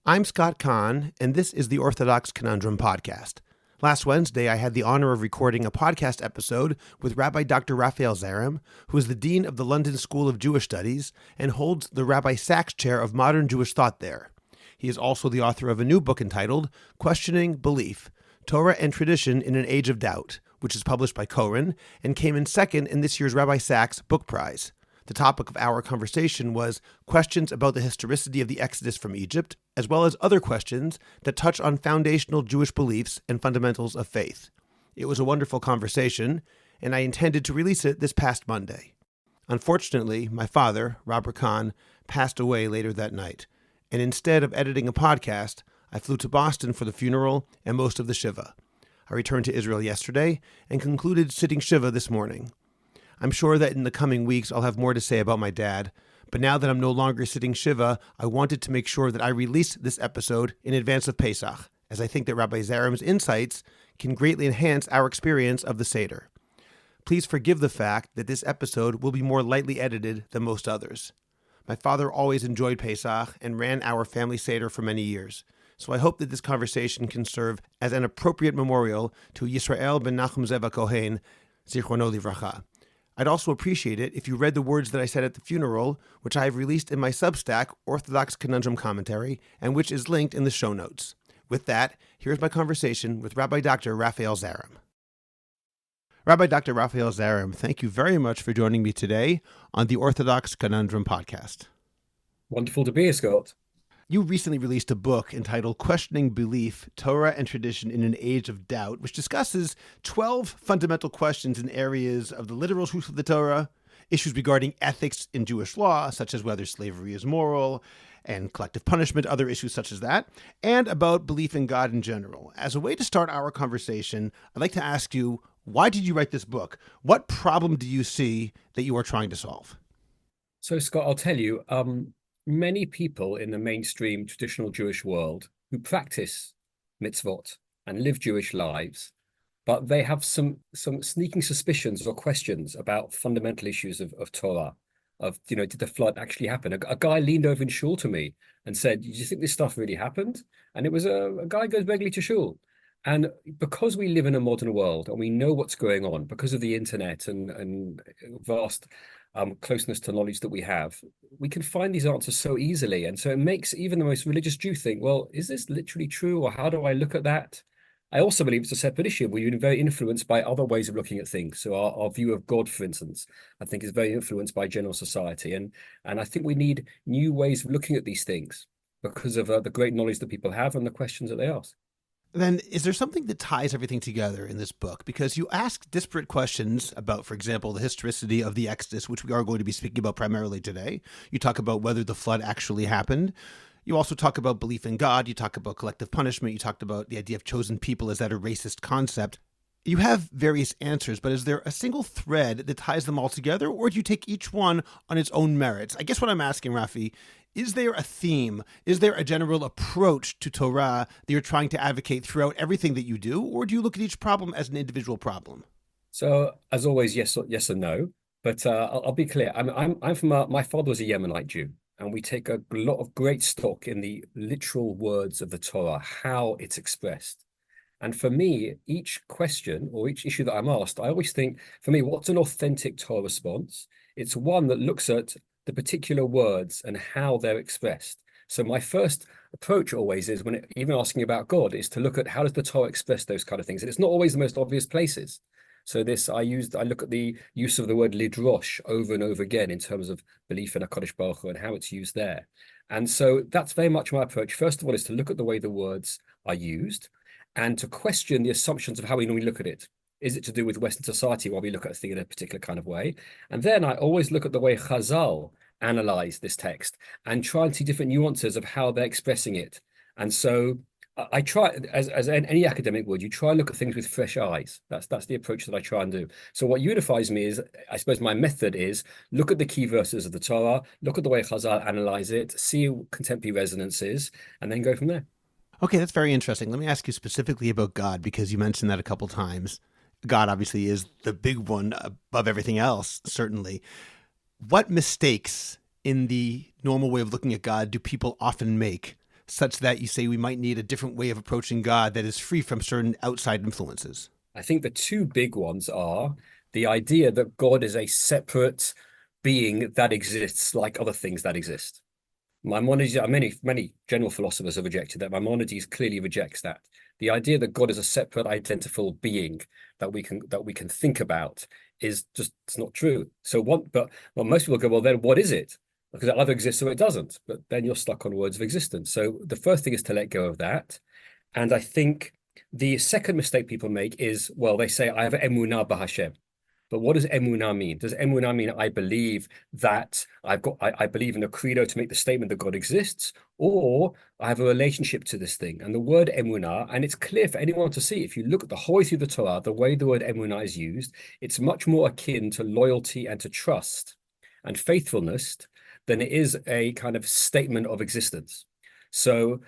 I'm Scott Kahn, and this is the Orthodox Conundrum podcast. Last Wednesday, I had the honor of recording a podcast episode with Rabbi Dr. Raphael Zarum, who is the Dean of the London School of Jewish Studies and holds the Rabbi Sachs Chair of Modern Jewish Thought there. He is also the author of a new book entitled Questioning Belief, Torah and Tradition in an Age of Doubt, which is published by Koren and came in second in this year's Rabbi Sachs Book Prize. The topic of our conversation was questions about the historicity of the Exodus from Egypt, as well as other questions that touch on foundational Jewish beliefs and fundamentals of faith. It was a wonderful conversation, and I intended to release it this past Monday. Unfortunately, my father, Robert Kahn, passed away later that night, and instead of editing a podcast, I flew to Boston for the funeral and most of the Shiva. I returned to Israel yesterday and concluded sitting Shiva this morning. I'm sure that in the coming weeks I'll have more to say about my dad, but now that I'm no longer sitting Shiva, I wanted to make sure that I release this episode in advance of Pesach, as I think that Rabbi Zarum's insights can greatly enhance our experience of the Seder. Please forgive the fact that this episode will be more lightly edited than most others. My father always enjoyed Pesach and ran our family Seder for many years, so I hope that this conversation can serve as an appropriate memorial to Yisrael ben Nachum Zeva Kohen, Zichrono Livracha. I'd also appreciate it if you read the words that I said at the funeral, which I have released in my Substack, Orthodox Conundrum Commentary, and which is linked in the show notes. With that, here's my conversation with Rabbi Dr. Raphael Zarum. Rabbi Dr. Raphael Zarum, thank you very much for joining me today on the Orthodox Conundrum podcast. Wonderful to be here, Scott. You recently released a book entitled Questioning Belief, Torah and Tradition in an Age of Doubt, which discusses 12 fundamental questions in areas of the literal truth of the Torah, issues regarding ethics in Jewish law, such as whether slavery is moral, and collective punishment, other issues such as that, and about belief in God in general. As a way to start our conversation, I'd like to ask you, why did you write this book? What problem do you see that you are trying to solve? So, Scott, I'll tell you, many people in the mainstream traditional Jewish world who practice mitzvot and live Jewish lives, but they have some sneaking suspicions or questions about fundamental issues of Torah, did the flood actually happen? A guy leaned over in shul to me and said, do you think this stuff really happened? And it was a guy goes regularly to shul. And because we live in a modern world and we know what's going on because of the internet and vast closeness to knowledge that we have, we can find these answers so easily. And so it makes even the most religious Jew think, well, is this literally true? Or how do I look at that? I also believe it's a separate issue. We've been very influenced by other ways of looking at things. So our view of God, for instance, I think is very influenced by general society. And I think we need new ways of looking at these things because of the great knowledge that people have and the questions that they ask. Then is there something that ties everything together in this book? Because you ask disparate questions about, for example, the historicity of the Exodus, which we are going to be speaking about primarily today. You talk about whether the flood actually happened. You also talk about belief in God. You talk about collective punishment. You talked about the idea of chosen people. Is that a racist concept? You have various answers, but is there a single thread that ties them all together, or do you take each one on its own merits? I guess what I'm asking, Rafi, is there a theme? Is there a general approach to Torah that you're trying to advocate throughout everything that you do, or do you look at each problem as an individual problem? So, as always, yes and no. But I'll be clear. I'm from my father was a Yemenite Jew, and we take a lot of great stock in the literal words of the Torah, how it's expressed. And for me, each question or each issue that I'm asked, I always think, for me, what's an authentic Torah response? It's one that looks at the particular words and how they're expressed. So my first approach always is, even asking about God, is to look at how does the Torah express those kind of things. And it's not always the most obvious places. So I look at the use of the word lidrosh over and over again in terms of belief in HaKadosh Baruch Hu and how it's used there. And so that's very much my approach. First of all, is to look at the way the words are used and to question the assumptions of how we normally look at it. Is it to do with Western society while we look at a thing in a particular kind of way? And then I always look at the way Chazal analyze this text and try and see different nuances of how they're expressing it. And so I try, as any academic would, you try and look at things with fresh eyes. That's the approach that I try and do. So what unifies me is, I suppose my method is, look at the key verses of the Torah, look at the way Chazal analyze it, see contemporary resonances, and then go from there. Okay, that's very interesting. Let me ask you specifically about God, because you mentioned that a couple times. God obviously is the big one above everything else, certainly. What mistakes in the normal way of looking at God do people often make such that you say we might need a different way of approaching God that is free from certain outside influences? I think the two big ones are the idea that God is a separate being that exists like other things that exist. Maimonides, many general philosophers have rejected that. Maimonides clearly rejects that. The idea that God is a separate, identifiable being that we can think about is just, it's not true. So most people go, well, then what is it? Because it either exists or it doesn't. But then you're stuck on words of existence. So the first thing is to let go of that. And I think the second mistake people make is, well, they say, I have emunah b'Hashem. But what does emunah mean? Does emunah mean I believe that I believe in a credo to make the statement that God exists, or I have a relationship to this thing? And the word emunah, and it's clear for anyone to see, if you look at the whole way through the Torah, the way the word emunah is used, it's much more akin to loyalty and to trust and faithfulness than it is a kind of statement of existence. So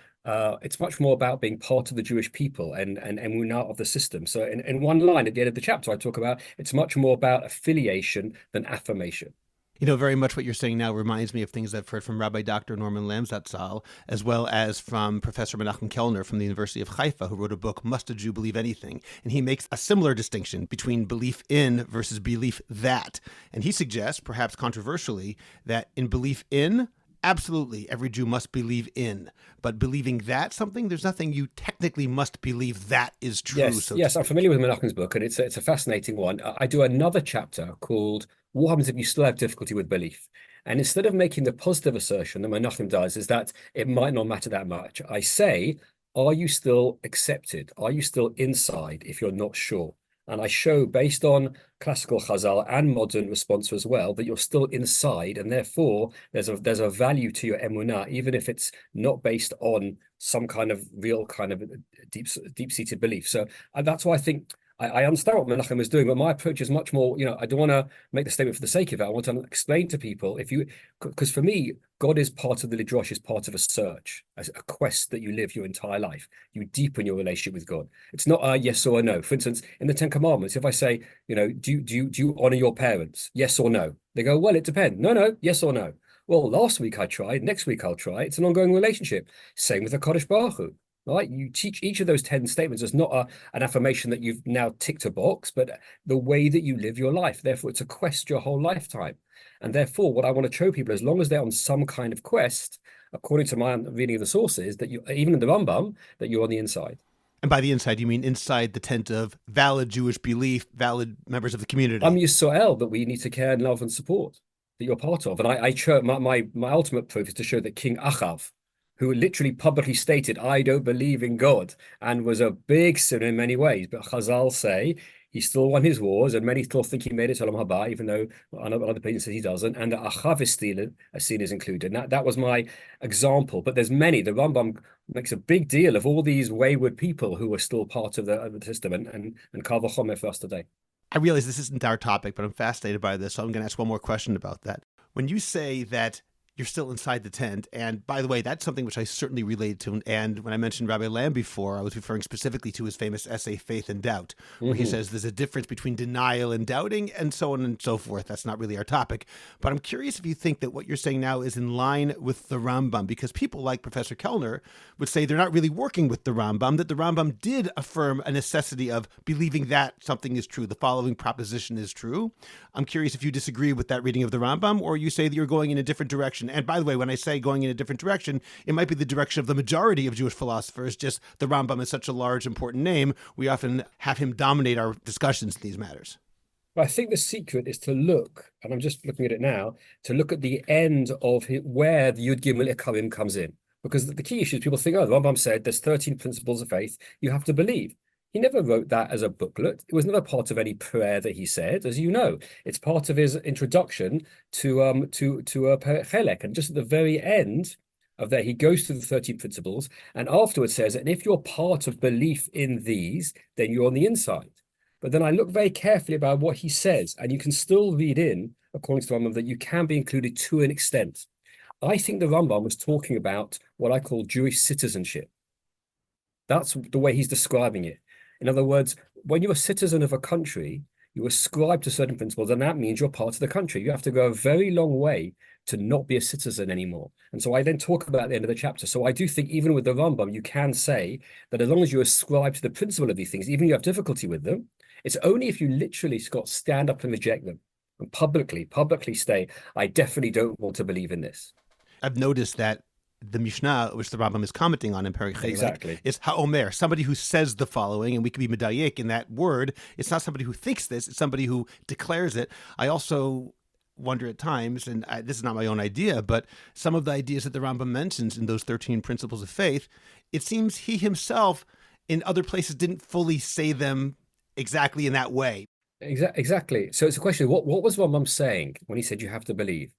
it's much more about being part of the Jewish people and emunah of the system. So in one line at the end of the chapter, I talk about it's much more about affiliation than affirmation. You know, very much what you're saying now reminds me of things I've heard from Rabbi Dr. Norman Lamzatzal, as well as from Professor Menachem Kellner from the University of Haifa, who wrote a book, Must a Jew Believe Anything? And he makes a similar distinction between belief in versus belief that. And he suggests, perhaps controversially, that in belief in, absolutely, every Jew must believe in. But believing that something, there's nothing you technically must believe that is true. Yes, I'm familiar with Menachem's book, and it's a fascinating one. I do another chapter called What Happens If You Still Have Difficulty with Belief? And instead of making the positive assertion that Menachem does, is that it might not matter that much, I say, are you still accepted? Are you still inside if you're not sure? And I show, based on classical Chazal and modern response as well, that you're still inside, and therefore there's a value to your emunah, even if it's not based on some kind of real kind of deep-seated belief. So that's why I think I understand what Menachem is doing, but my approach is much more, I don't want to make the statement for the sake of it. I want to explain to people, because for me, God is part of the Lidrosh, is part of a search, a quest that you live your entire life. You deepen your relationship with God. It's not a yes or a no. For instance, in the Ten Commandments, if I say, do you honor your parents? Yes or no? They go, well, it depends. No, yes or no. Well, last week I tried, next week I'll try. It's an ongoing relationship. Same with the Kodesh Baruch Hu. Right, you teach each of those 10 statements as not an affirmation that you've now ticked a box, but the way that you live your life. Therefore, it's a quest your whole lifetime. And therefore, what I want to show people, as long as they're on some kind of quest, according to my reading of the sources, that you, even in the Rambam, that you're on the inside. And by the inside, you mean inside the tent of valid Jewish belief, valid members of the community. I'm Yisrael that we need to care and love and support, that you're part of. And my ultimate proof is to show that King Achav, who literally publicly stated, I don't believe in God, and was a big sinner in many ways. But Chazal say he still won his wars, and many still think he made it to Olam Haba, even though other opinions say he doesn't. And Achav is still a sin is included. And that was my example. But there's many. The Rambam makes a big deal of all these wayward people who are still part of the system, and Kal Vachomer for us today. I realize this isn't our topic, but I'm fascinated by this, so I'm going to ask one more question about that. When you say that you're still inside the tent. And by the way, that's something which I certainly relate to. And when I mentioned Rabbi Lamb before, I was referring specifically to his famous essay, Faith and Doubt, where he says there's a difference between denial and doubting and so on and so forth. That's not really our topic. But I'm curious if you think that what you're saying now is in line with the Rambam, because people like Professor Kellner would say they're not really working with the Rambam, that the Rambam did affirm a necessity of believing that something is true. The following proposition is true. I'm curious if you disagree with that reading of the Rambam, or you say that you're going in a different direction. And by the way, when I say going in a different direction, it might be the direction of the majority of Jewish philosophers. Just the Rambam is such a large, important name. We often have him dominate our discussions in these matters. Well, I think the secret is to look, and I'm just looking at it now, to look at the end of where the Yud Gimel Ikarim comes in. Because the key issue is people think, oh, the Rambam said there's 13 principles of faith you have to believe. He never wrote that as a booklet. It was never part of any prayer that he said, as you know. It's part of his introduction to Chelek. And just at the very end of that, he goes through the 13 principles, and afterwards says, and if you're part of belief in these, then you're on the inside. But then I look very carefully about what he says, and you can still read in, according to the Rambam, that you can be included to an extent. I think the Rambam was talking about what I call Jewish citizenship. That's the way he's describing it. In other words, when you're a citizen of a country, you ascribe to certain principles, and that means you're part of the country. You have to go a very long way to not be a citizen anymore. And so I then talk about at the end of the chapter. So I do think even with the Rambam, you can say that as long as you ascribe to the principle of these things, even if you have difficulty with them, it's only if you literally, Scott, stand up and reject them and publicly say, I definitely don't want to believe in this. I've noticed that the Mishnah, which the Rambam is commenting on in Perek Chelek, Exactly. is ha'omer, somebody who says the following, and we could be medayik in that word. It's not somebody who thinks this, it's somebody who declares it. I also wonder at times, and this is not my own idea, but some of the ideas that the Rambam mentions in those 13 principles of faith, it seems he himself in other places didn't fully say them exactly in that way. Exactly. So it's a question, what was Rambam saying when he said you have to believe?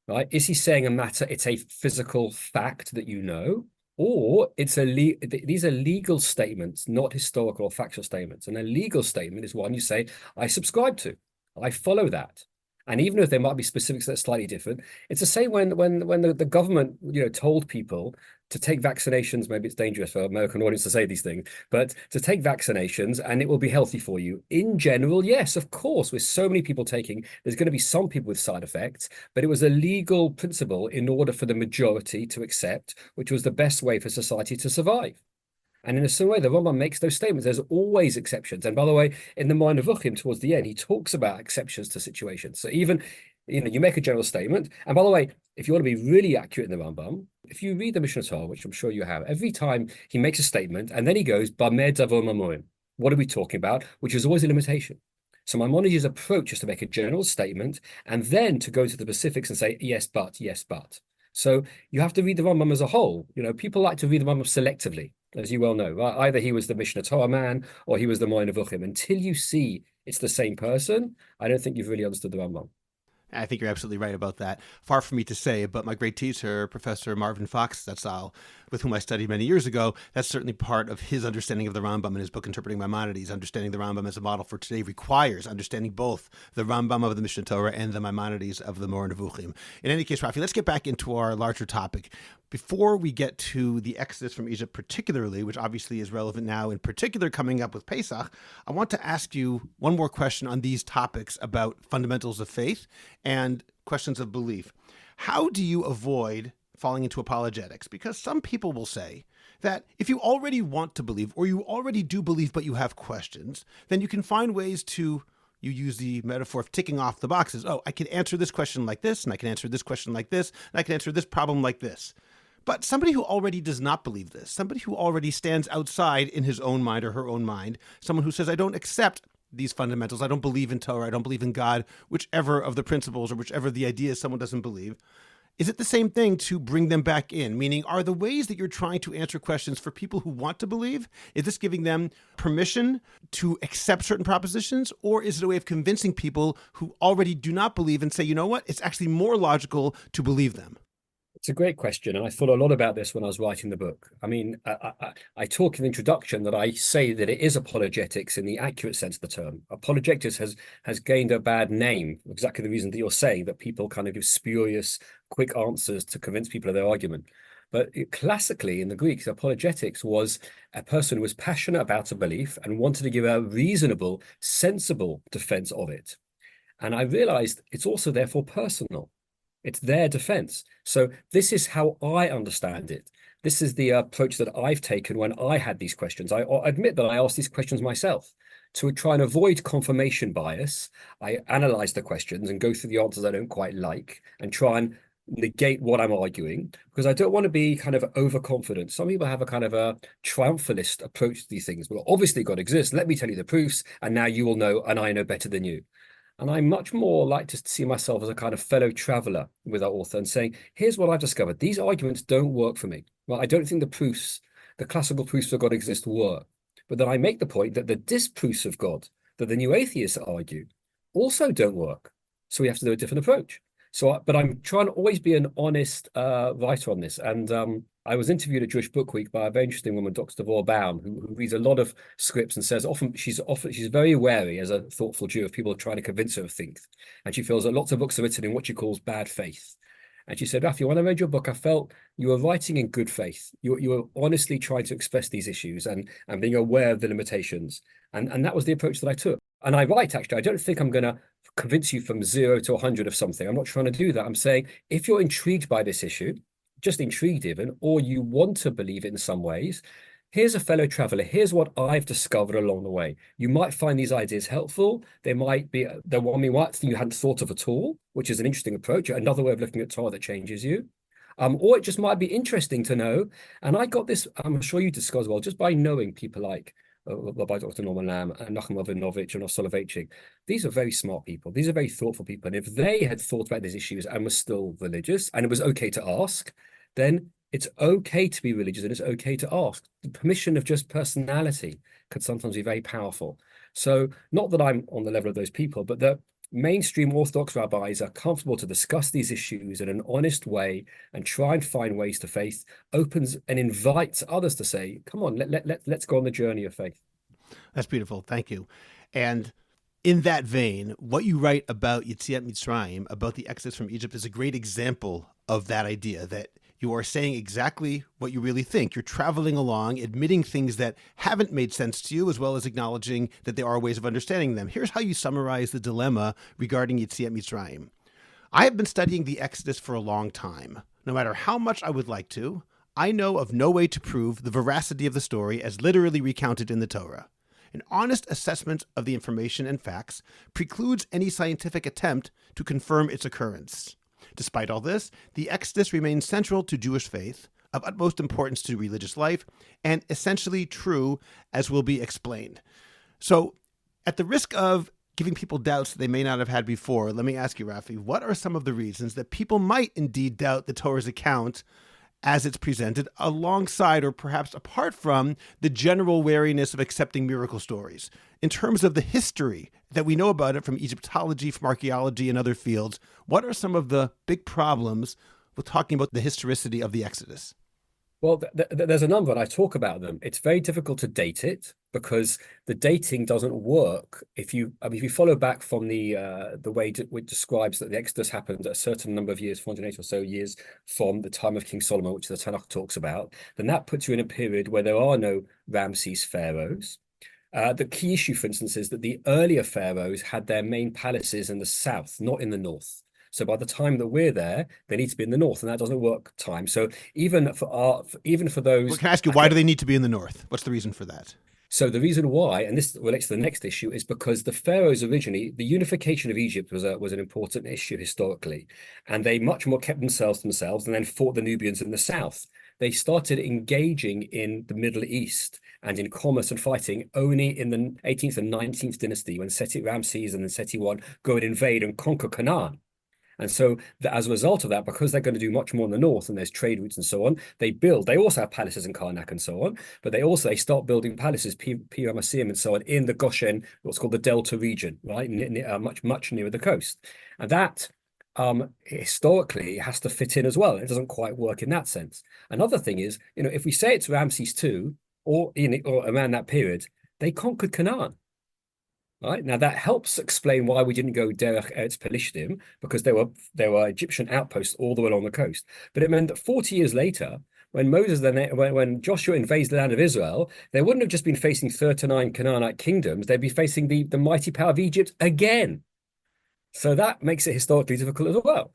Right? Is he saying it's a physical fact that you know, or these are legal statements, not historical or factual statements? And a legal statement is one you say, I subscribe to, I follow that. And even if there might be specifics that are slightly different, it's the same when the government, told people to take vaccinations. Maybe it's dangerous for American audience to say these things, but to take vaccinations and it will be healthy for you. In general, yes, of course, with so many people taking, there's going to be some people with side effects, but it was a legal principle in order for the majority to accept, which was the best way for society to survive. And in a similar way, the Rambam makes those statements. There's always exceptions. And by the way, in the Mind of Ruchim, towards the end, he talks about exceptions to situations. So even, you make a general statement. And by the way, if you want to be really accurate in the Rambam, if you read the Mishnah Torah, which I'm sure you have, every time he makes a statement, and then he goes, Bameh Davor Mamorim. What are we talking about? Which is always a limitation. So Maimonides' approach is to make a general statement, and then to go to the specifics and say, yes, but, yes, but. So you have to read the Rambam as a whole. People like to read the Rambam selectively, as you well know. Right? Either he was the Mishnah Torah man or he was the Moed Nevuchim. Until you see it's the same person, I don't think you've really understood the Rambam. I think you're absolutely right about that. Far from me to say, but my great teacher, Professor Marvin Fox, with whom I studied many years ago, that's certainly part of his understanding of the Rambam in his book, Interpreting Maimonides. Understanding the Rambam as a model for today requires understanding both the Rambam of the Mishnah Torah and the Maimonides of the Moreh Nevuchim. In any case, Rafi, let's get back into our larger topic. Before we get to the Exodus from Egypt particularly, which obviously is relevant now, in particular coming up with Pesach, I want to ask you one more question on these topics about fundamentals of faith and questions of belief. How do you avoid falling into apologetics? Because some people will say that if you already want to believe, or you already do believe but you have questions, then you can find ways to, you use the metaphor of ticking off the boxes. Oh, I can answer this question like this, and I can answer this question like this, and I can answer this problem like this. But somebody who already does not believe this, somebody who already stands outside in his own mind or her own mind, someone who says, I don't accept these fundamentals, I don't believe in Torah, I don't believe in God, whichever of the principles or whichever the ideas someone doesn't believe, is it the same thing to bring them back in? Meaning, are the ways that you're trying to answer questions for people who want to believe, is this giving them permission to accept certain propositions? Or is it a way of convincing people who already do not believe and say, you know what, it's actually more logical to believe them? It's a great question, and I thought a lot about this when I was writing the book. I mean, I talk in the introduction that I say that it is apologetics in the accurate sense of the term. Apologetics has gained a bad name, exactly the reason that you're saying, that people kind of give spurious, quick answers to convince people of their argument. But classically, in the Greeks, apologetics was a person who was passionate about a belief and wanted to give a reasonable, sensible defense of it. And I realized it's also therefore personal. It's their defense. So this is how I understand it. This is the approach that I've taken when I had these questions. I admit that I asked these questions myself. To try and avoid confirmation bias, I analyze the questions and go through the answers I don't quite like and try and negate what I'm arguing, because I don't want to be kind of overconfident. Some people have a kind of a triumphalist approach to these things. Well, obviously God exists. Let me tell you the proofs, and now you will know, and I know better than you. And I much more like to see myself as a kind of fellow traveler with our author and saying, here's what I've discovered. These arguments don't work for me. Well, I don't think the classical proofs of God exist work. But then I make the point that the disproofs of God that the new atheists argue also don't work. So we have to do a different approach. But I'm trying to always be an honest writer on this. And I was interviewed at Jewish Book Week by a very interesting woman, Dr. Devor Baum, who reads a lot of scripts and says she's very wary as a thoughtful Jew of people trying to convince her of things. And she feels that lots of books are written in what she calls bad faith. And she said, Rafi, when I read your book, I felt you were writing in good faith. You were honestly trying to express these issues and being aware of the limitations. And that was the approach that I took. And I write, actually, I don't think I'm going to convince you from 0 to 100 of something. I'm not trying to do that. I'm saying if you're intrigued by this issue, just intrigued even, or you want to believe it in some ways, here's a fellow traveler. Here's what I've discovered along the way. You might find these ideas helpful. They might be the one thing you hadn't thought of at all, which is an interesting approach, another way of looking at Torah that changes you. Or it just might be interesting to know. And I got this, I'm sure you discuss as well, just by knowing people like Rabbi Dr. Norman Lamb and Nachum Avinovich and Osoloveitchik. These are very smart people. These are very thoughtful people. And if they had thought about these issues and were still religious, and it was okay to ask, then it's okay to be religious and it's okay to ask. The permission of just personality could sometimes be very powerful. So not that I'm on the level of those people, but that mainstream Orthodox rabbis are comfortable to discuss these issues in an honest way and try and find ways to faith, opens and invites others to say, come on, let's go on the journey of faith. That's beautiful. Thank you. And in that vein, what you write about Yetziat Mitzrayim, about the exodus from Egypt, is a great example of that idea, that you are saying exactly what you really think. You're traveling along, admitting things that haven't made sense to you, as well as acknowledging that there are ways of understanding them. Here's how you summarize the dilemma regarding Yetziat Mitzrayim. I have been studying the Exodus for a long time. No matter how much I would like to, I know of no way to prove the veracity of the story as literally recounted in the Torah. An honest assessment of the information and facts precludes any scientific attempt to confirm its occurrence. Despite all this, the Exodus remains central to Jewish faith, of utmost importance to religious life, and essentially true, as will be explained. So, at the risk of giving people doubts they may not have had before, let me ask you, Rafi, what are some of the reasons that people might indeed doubt the Torah's account as it's presented, alongside or perhaps apart from the general wariness of accepting miracle stories? In terms of the history that we know about it from Egyptology, from archaeology, and other fields, what are some of the big problems with talking about the historicity of the Exodus? Well, there's a number, and I talk about them. It's very difficult to date it because the dating doesn't work. If you follow back from the way it describes that the Exodus happened a certain number of years, 480 or so years from the time of King Solomon, which the Tanakh talks about, then that puts you in a period where there are no Ramses pharaohs. The key issue, for instance, is that the earlier pharaohs had their main palaces in the south, not in the north. So by the time that we're there, they need to be in the north, and that doesn't work time. So even for those, well, can I ask you, why do they need to be in the north? What's the reason for that? So the reason why, and this relates to the next issue, is because the pharaohs originally, the unification of Egypt was an important issue historically, and they much more kept themselves to themselves and then fought the Nubians in the south. They started engaging in the Middle East and in commerce and fighting only in the 18th and 19th dynasty, when Seti Ramses and then Seti I go and invade and conquer Canaan. And so as a result of that, because they're going to do much more in the north and there's trade routes and so on, they also have palaces in Karnak and so on, but they start building palaces, Pi-Ramessim and so on, in the Goshen, what's called the Delta region, right? Much nearer the coast. And that historically has to fit in as well. It doesn't quite work in that sense. Another thing is, if we say it's Ramses II or around that period, they conquered Canaan. Right now, that helps explain why we didn't go Derech Eretz Pelishtim, because there were Egyptian outposts all the way along the coast. But it meant that 40 years later, when when Joshua invades the land of Israel, they wouldn't have just been facing 39 Canaanite kingdoms; they'd be facing the mighty power of Egypt again. So that makes it historically difficult as well.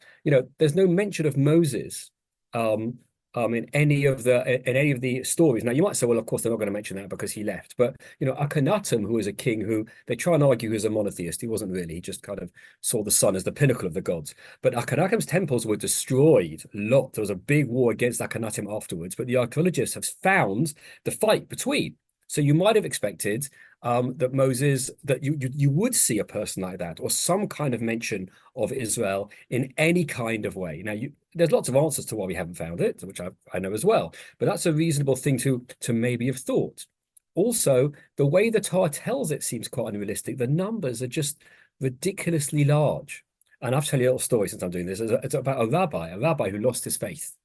There's no mention of Moses in any of the stories. Now you might say, well, of course they're not going to mention that because he left. But Akhenaten, who was a king who they try and argue he was a monotheist, he wasn't really. He just kind of saw the sun as the pinnacle of the gods. But Akhenaten's temples were destroyed a lot. There was a big war against Akhenaten afterwards. But the archaeologists have found the fight between. So you might have expected that Moses, that you would see a person like that, or some kind of mention of Israel in any kind of way. Now, there's lots of answers to why we haven't found it, which I know as well. But that's a reasonable thing to maybe have thought. Also, the way the Torah tells it seems quite unrealistic. The numbers are just ridiculously large. And I'll tell you a little story since I'm doing this. It's about a rabbi who lost his faith.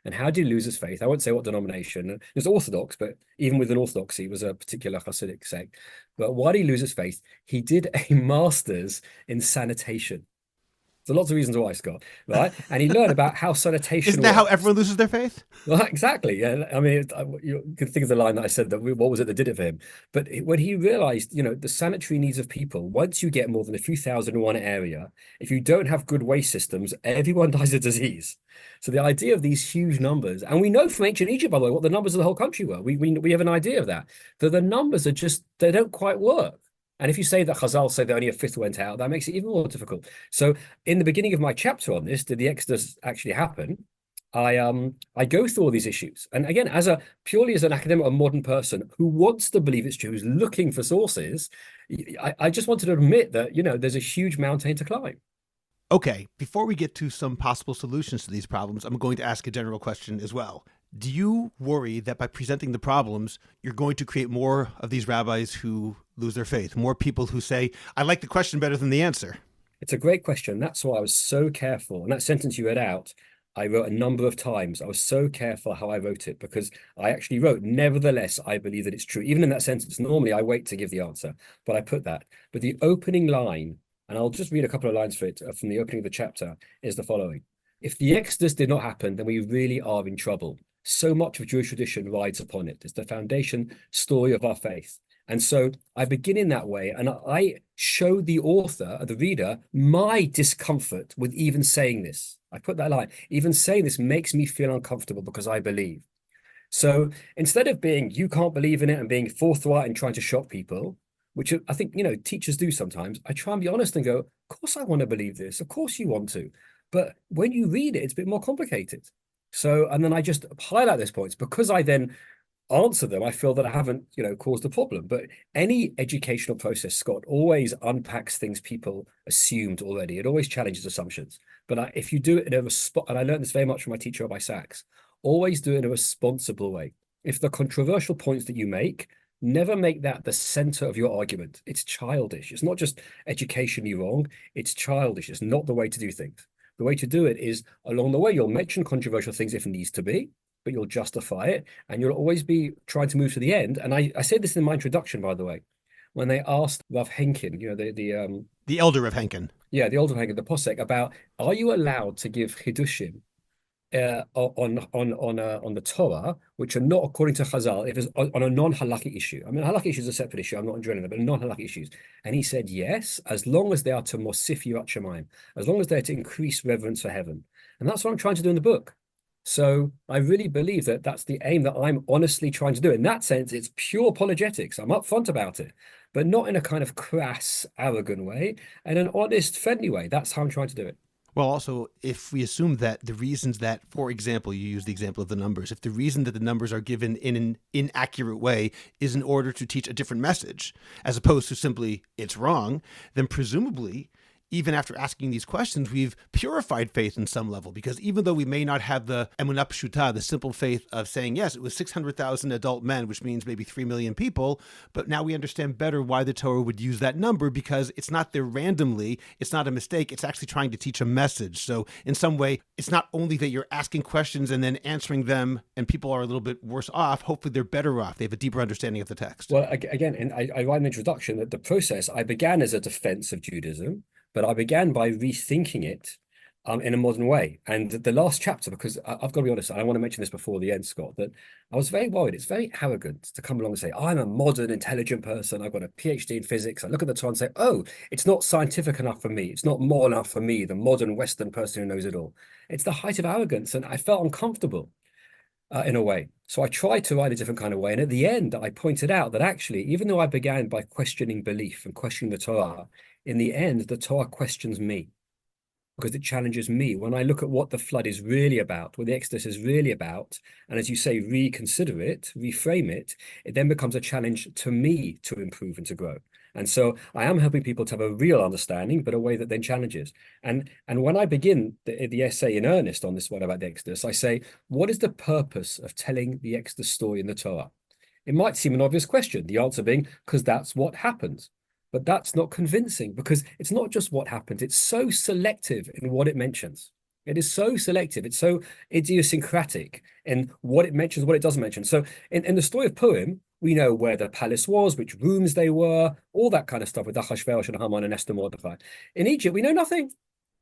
And how did he lose his faith? I won't say what denomination. It was Orthodox, but even within Orthodoxy, it was a particular Hasidic sect. But why did he lose his faith? He did a master's in sanitation. There's lots of reasons why, Scott, right? And he learned about how salutation Isn't that how works. everyone loses their faith? Well, exactly. Yeah. I mean, you can think of the line that I said that what was it that did it for him? But when he realized, the sanitary needs of people, once you get more than a few thousand in one area, if you don't have good waste systems, everyone dies of disease. So the idea of these huge numbers, and we know from ancient Egypt, by the way, what the numbers of the whole country were. We have an idea of that. That the numbers are just, they don't quite work. And if you say that Chazal say that only a fifth went out, that makes it even more difficult. So in the beginning of my chapter on this, did the Exodus actually happen? I go through all these issues. And again, purely as an academic or modern person who wants to believe it's true, who's looking for sources, I just wanted to admit that, there's a huge mountain to climb. Okay, before we get to some possible solutions to these problems, I'm going to ask a general question as well. Do you worry that by presenting the problems, you're going to create more of these rabbis who lose their faith, more people who say, I like the question better than the answer? It's a great question. That's why I was so careful. And that sentence you read out, I wrote a number of times. I was so careful how I wrote it because I actually wrote, nevertheless, I believe that it's true. Even in that sentence, normally I wait to give the answer, but I put that. But the opening line, and I'll just read a couple of lines for it from the opening of the chapter, is the following. If the Exodus did not happen, then we really are in trouble. So much of Jewish tradition rides upon it. It's the foundation story of our faith. And so I begin in that way, and I show the author, the reader, my discomfort with even saying this. I put that line, even saying this makes me feel uncomfortable because I believe. So instead of being, you can't believe in it and being forthright and trying to shock people, which I think, teachers do sometimes, I try and be honest and go, of course I want to believe this. Of course you want to. But when you read it, it's a bit more complicated. So, and then I just highlight those points because I then answer them, I feel that I haven't, caused a problem. But any educational process, Scott, always unpacks things people assumed already. It always challenges assumptions. But if you do it in and I learned this very much from my teacher, Rabbi Sachs, always do it in a responsible way. If the controversial points that you make, never make that the center of your argument. It's childish. It's not just educationally wrong. It's childish. It's not the way to do things. The way to do it is along the way, you'll mention controversial things if it needs to be, but you'll justify it, and you'll always be trying to move to the end. And I said this in my introduction, by the way, when they asked Rav Henkin, the elder of Henkin. Yeah, the elder of Henkin, the posek, about are you allowed to give chidushim on the Torah, which are not according to Chazal, if it's on a non-halakhic issue. I mean, halakhic issues is a separate issue. I'm not enjoying that, but non-halakhic issues. And he said, yes, as long as they are to mosif yirat shamayim, as long as they're to increase reverence for heaven. And that's what I'm trying to do in the book. So I really believe that that's the aim that I'm honestly trying to do. In that sense, it's pure apologetics. I'm upfront about it, but not in a kind of crass, arrogant way, in an honest, friendly way. That's how I'm trying to do it. Well, also, if we assume that the reasons that, for example, you use the example of the numbers, if the reason that the numbers are given in an inaccurate way is in order to teach a different message, as opposed to simply it's wrong, then presumably, even after asking these questions, we've purified faith in some level, because even though we may not have the emunah pshuta, the simple faith of saying, yes, it was 600,000 adult men, which means maybe 3 million people, but now we understand better why the Torah would use that number, because it's not there randomly, it's not a mistake, it's actually trying to teach a message. So in some way, it's not only that you're asking questions and then answering them, and people are a little bit worse off, hopefully they're better off, they have a deeper understanding of the text. Well, again, and I write in the introduction that the process, I began as a defense of Judaism, but I began by rethinking it in a modern way. And the last chapter, because I've got to be honest, I want to mention this before the end, Scott, that I was very worried. It's very arrogant to come along and say, I'm a modern, intelligent person. I've got a PhD in physics. I look at the Torah and say, oh, it's not scientific enough for me. It's not more enough for me, the modern Western person who knows it all. It's the height of arrogance. And I felt uncomfortable in a way. So I tried to write a different kind of way. And at the end, I pointed out that actually, even though I began by questioning belief and questioning the Torah, in the end, the Torah questions me because it challenges me. When I look at what the flood is really about, what the Exodus is really about, and as you say, reconsider it, reframe it, it then becomes a challenge to me to improve and to grow. And so I am helping people to have a real understanding, but a way that then challenges. And when I begin the essay in earnest on this one about the Exodus, I say, what is the purpose of telling the Exodus story in the Torah? It might seem an obvious question, the answer being, because that's what happens. But that's not convincing because it's not just what happened. It's so selective in what it mentions. It is so selective. It's so idiosyncratic in what it mentions, what it doesn't mention. So in the story of Purim, we know where the palace was, which rooms they were, all that kind of stuff with Achashverosh and Haman and Esther Mordechai. In Egypt, we know nothing.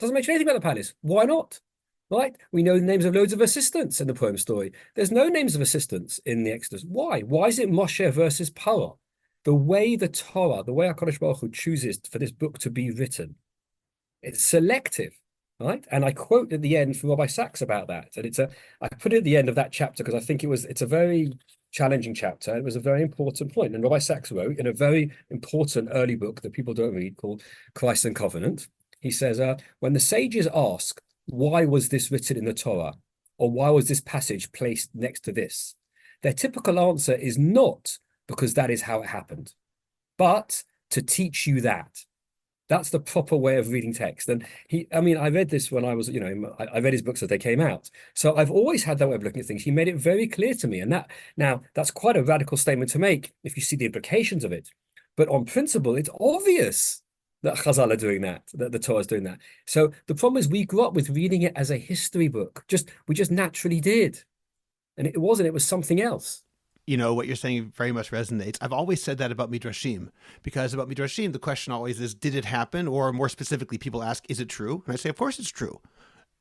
Doesn't mention anything about the palace. Why not? Right? We know the names of loads of assistants in the poem story. There's no names of assistants in the Exodus. Why? Why is it Moshe versus Paro? The way the Torah, the way HaKadosh Baruch Hu chooses for this book to be written, it's selective, right? And I quote at the end from Rabbi Sachs about that. And I put it at the end of that chapter because I think it's a very challenging chapter. It was a very important point. And Rabbi Sachs wrote in a very important early book that people don't read called Christ and Covenant. He says, when the sages ask, why was this written in the Torah? Or why was this passage placed next to this? Their typical answer is not because that is how it happened, but to teach you that. That's the proper way of reading text. And I read this when I was, I read his books as they came out. So I've always had that way of looking at things. He made it very clear to me. And that's quite a radical statement to make if you see the implications of it. But on principle, it's obvious that Chazal are doing that the Torah is doing that. So the problem is we grew up with reading it as a history book. We just naturally did. And it wasn't, it was something else. You know, what you're saying very much resonates. I've always said that about Midrashim, because about Midrashim, the question always is, did it happen? Or more specifically, people ask, is it true? And I say, of course it's true.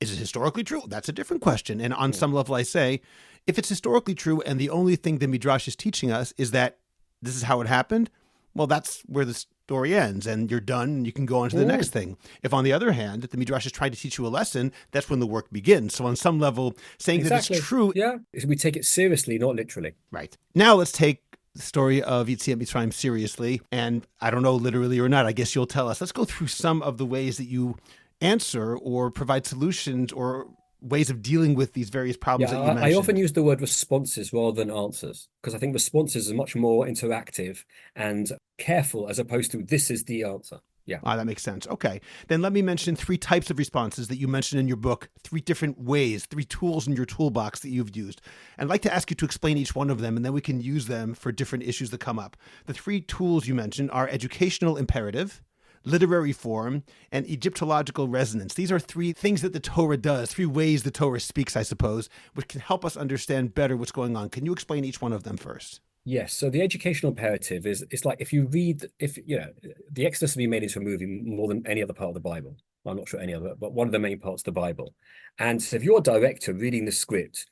Is it historically true? That's a different question. And on some level, I say, if it's historically true and the only thing the Midrash is teaching us is that this is how it happened, well, that's where the story ends and you're done and you can go on to the next thing. If on the other hand, the Midrash is trying to teach you a lesson, that's when the work begins. So on some level, saying that it's true. Yeah, we take it seriously, not literally. Right. Now let's take the story of Yetziat Mitzrayim seriously. And I don't know, literally or not, I guess you'll tell us. Let's go through some of the ways that you answer or provide solutions or ways of dealing with these various problems that you mentioned. I often use the word responses rather than answers, because I think responses are much more interactive and careful as opposed to this is the answer. Yeah. That makes sense. Okay. Then let me mention 3 types of responses that you mentioned in your book, 3 different ways, 3 tools in your toolbox that you've used. And I'd like to ask you to explain each one of them, and then we can use them for different issues that come up. The 3 tools you mentioned are educational imperative, literary form, and Egyptological resonance. These are 3 things that the Torah does, 3 ways the Torah speaks, I suppose, which can help us understand better what's going on. Can you explain each one of them first? Yes. So the educational imperative it's like if the Exodus has been made into a movie more than any other part of the Bible. I'm not sure any other, but one of the main parts of the Bible. And so if you're a director reading the script,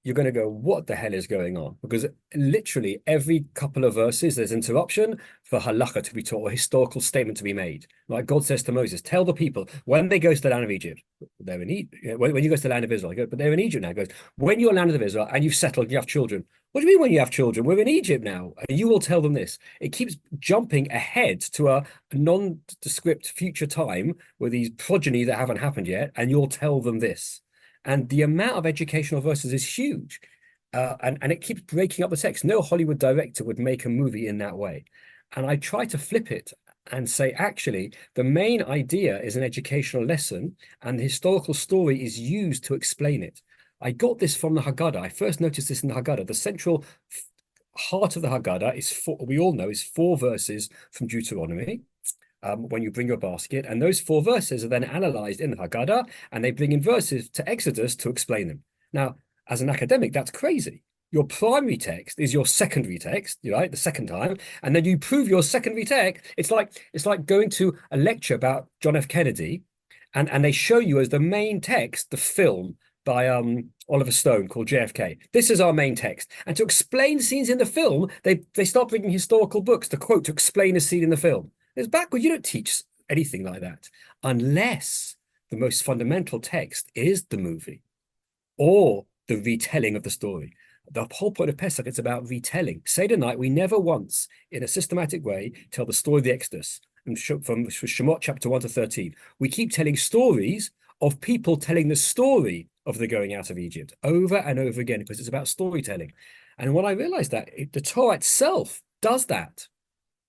you're going to go, what the hell is going on? Because literally every couple of verses, there's interruption for halakha to be taught, or a historical statement to be made. Like God says to Moses, tell the people, when they go to the land of Egypt, they're in Egypt. When you go to the land of Israel, but they're in Egypt now. He goes, when you're land of Israel and you've settled, you have children. What do you mean when you have children? We're in Egypt now. And you will tell them this. It keeps jumping ahead to a nondescript future time with these progeny that haven't happened yet. And you'll tell them this. And the amount of educational verses is huge. And it keeps breaking up the text. No Hollywood director would make a movie in that way. And I try to flip it and say, actually, the main idea is an educational lesson and the historical story is used to explain it. I got this from the Haggadah. I first noticed this in the Haggadah. The central heart of the Haggadah we all know, is 4 verses from Deuteronomy. When you bring your basket, and those 4 verses are then analyzed in the Haggadah, and they bring in verses to Exodus to explain them. Now, as an academic, that's crazy. Your primary text is your secondary text, right? The second time, and then you prove your secondary text. It's like going to a lecture about John F. Kennedy, and they show you as the main text the film by Oliver Stone called JFK. This is our main text, and to explain scenes in the film, they start bringing historical books to explain a scene in the film. It's backward. You don't teach anything like that unless the most fundamental text is the movie or the retelling of the story. The whole point of Pesach, it's about retelling. Seder night, we never once, in a systematic way, tell the story of the Exodus. From Shemot chapter 1 to 13. We keep telling stories of people telling the story of the going out of Egypt over and over again, because it's about storytelling. And when I realized that, the Torah itself does that.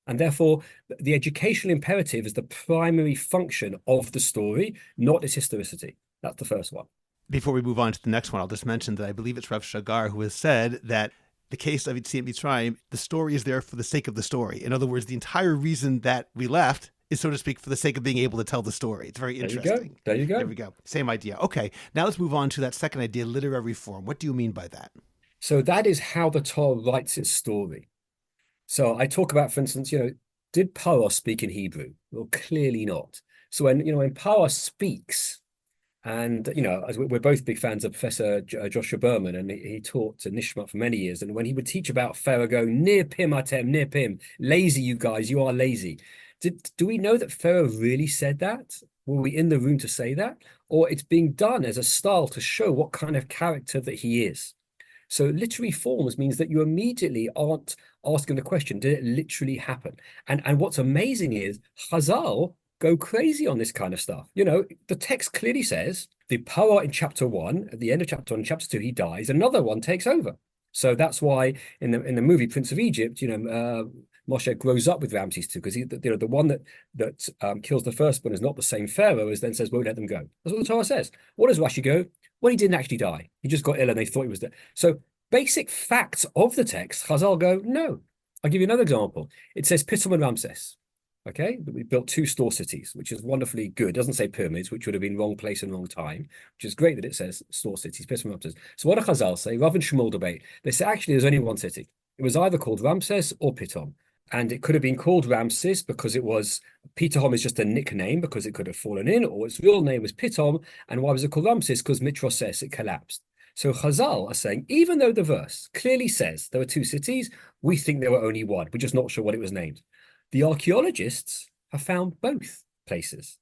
And therefore, the educational imperative is the primary function of the story, not its historicity. That's the first one. Before we move on to the next one, I'll just mention that I believe it's Rav Shagar who has said that the case of Yetziat Mitzrayim, the story is there for the sake of the story. In other words, the entire reason that we left is, so to speak, for the sake of being able to tell the story. It's very interesting. There you go. There we go. Same idea. Okay, now let's move on to that second idea, literary form. What do you mean by that? So that is how the Torah writes its story. So I talk about, for instance, did Paro speak in Hebrew? Well, clearly not. So when Power speaks, and as we're both big fans of Professor Joshua Berman, and he taught to Nishmat for many years, and when he would teach about Pharaoh going, near Pim Atem, near Pim, lazy you guys, you are lazy. Do we know that Pharaoh really said that? Were we in the room to say that? Or it's being done as a style to show what kind of character that he is? So literary forms means that you immediately aren't asking the question, did it literally happen? And what's amazing is Chazal go crazy on this kind of stuff. The text clearly says the power in chapter 1, at the end of chapter 1, chapter 2, he dies, another one takes over. So that's why in the movie Prince of Egypt, Moshe grows up with Ramses II, because the one that kills the firstborn is not the same Pharaoh as then says, won't let them go. That's what the Torah says. What does Rashi go? Well, he didn't actually die. He just got ill and they thought he was dead. So basic facts of the text, Chazal go, no. I'll give you another example. It says Pitom and Ramses. Okay, we built 2 store cities, which is wonderfully good. It doesn't say pyramids, which would have been wrong place and wrong time, which is great that it says store cities, Pitom and Ramses. So what do Chazal say? Rav and Shmuel debate. They say actually there's only one city. It was either called Ramses or Pitom. And it could have been called Ramses because it was, Pitom is just a nickname because it could have fallen in, or its real name was Pitom. And why was it called Ramses? Because Mitros says it collapsed. So Chazal are saying, even though the verse clearly says there were 2 cities, we think there were only one. We're just not sure what it was named. The archaeologists have found both places,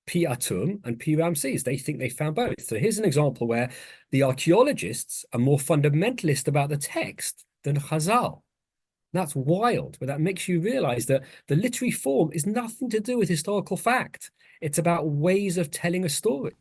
Pi Atum and Pi Ramses. They think they found both. So here's an example where the archaeologists are more fundamentalist about the text than Chazal. That's wild, but that makes you realize that the literary form is nothing to do with historical fact. It's about ways of telling a story.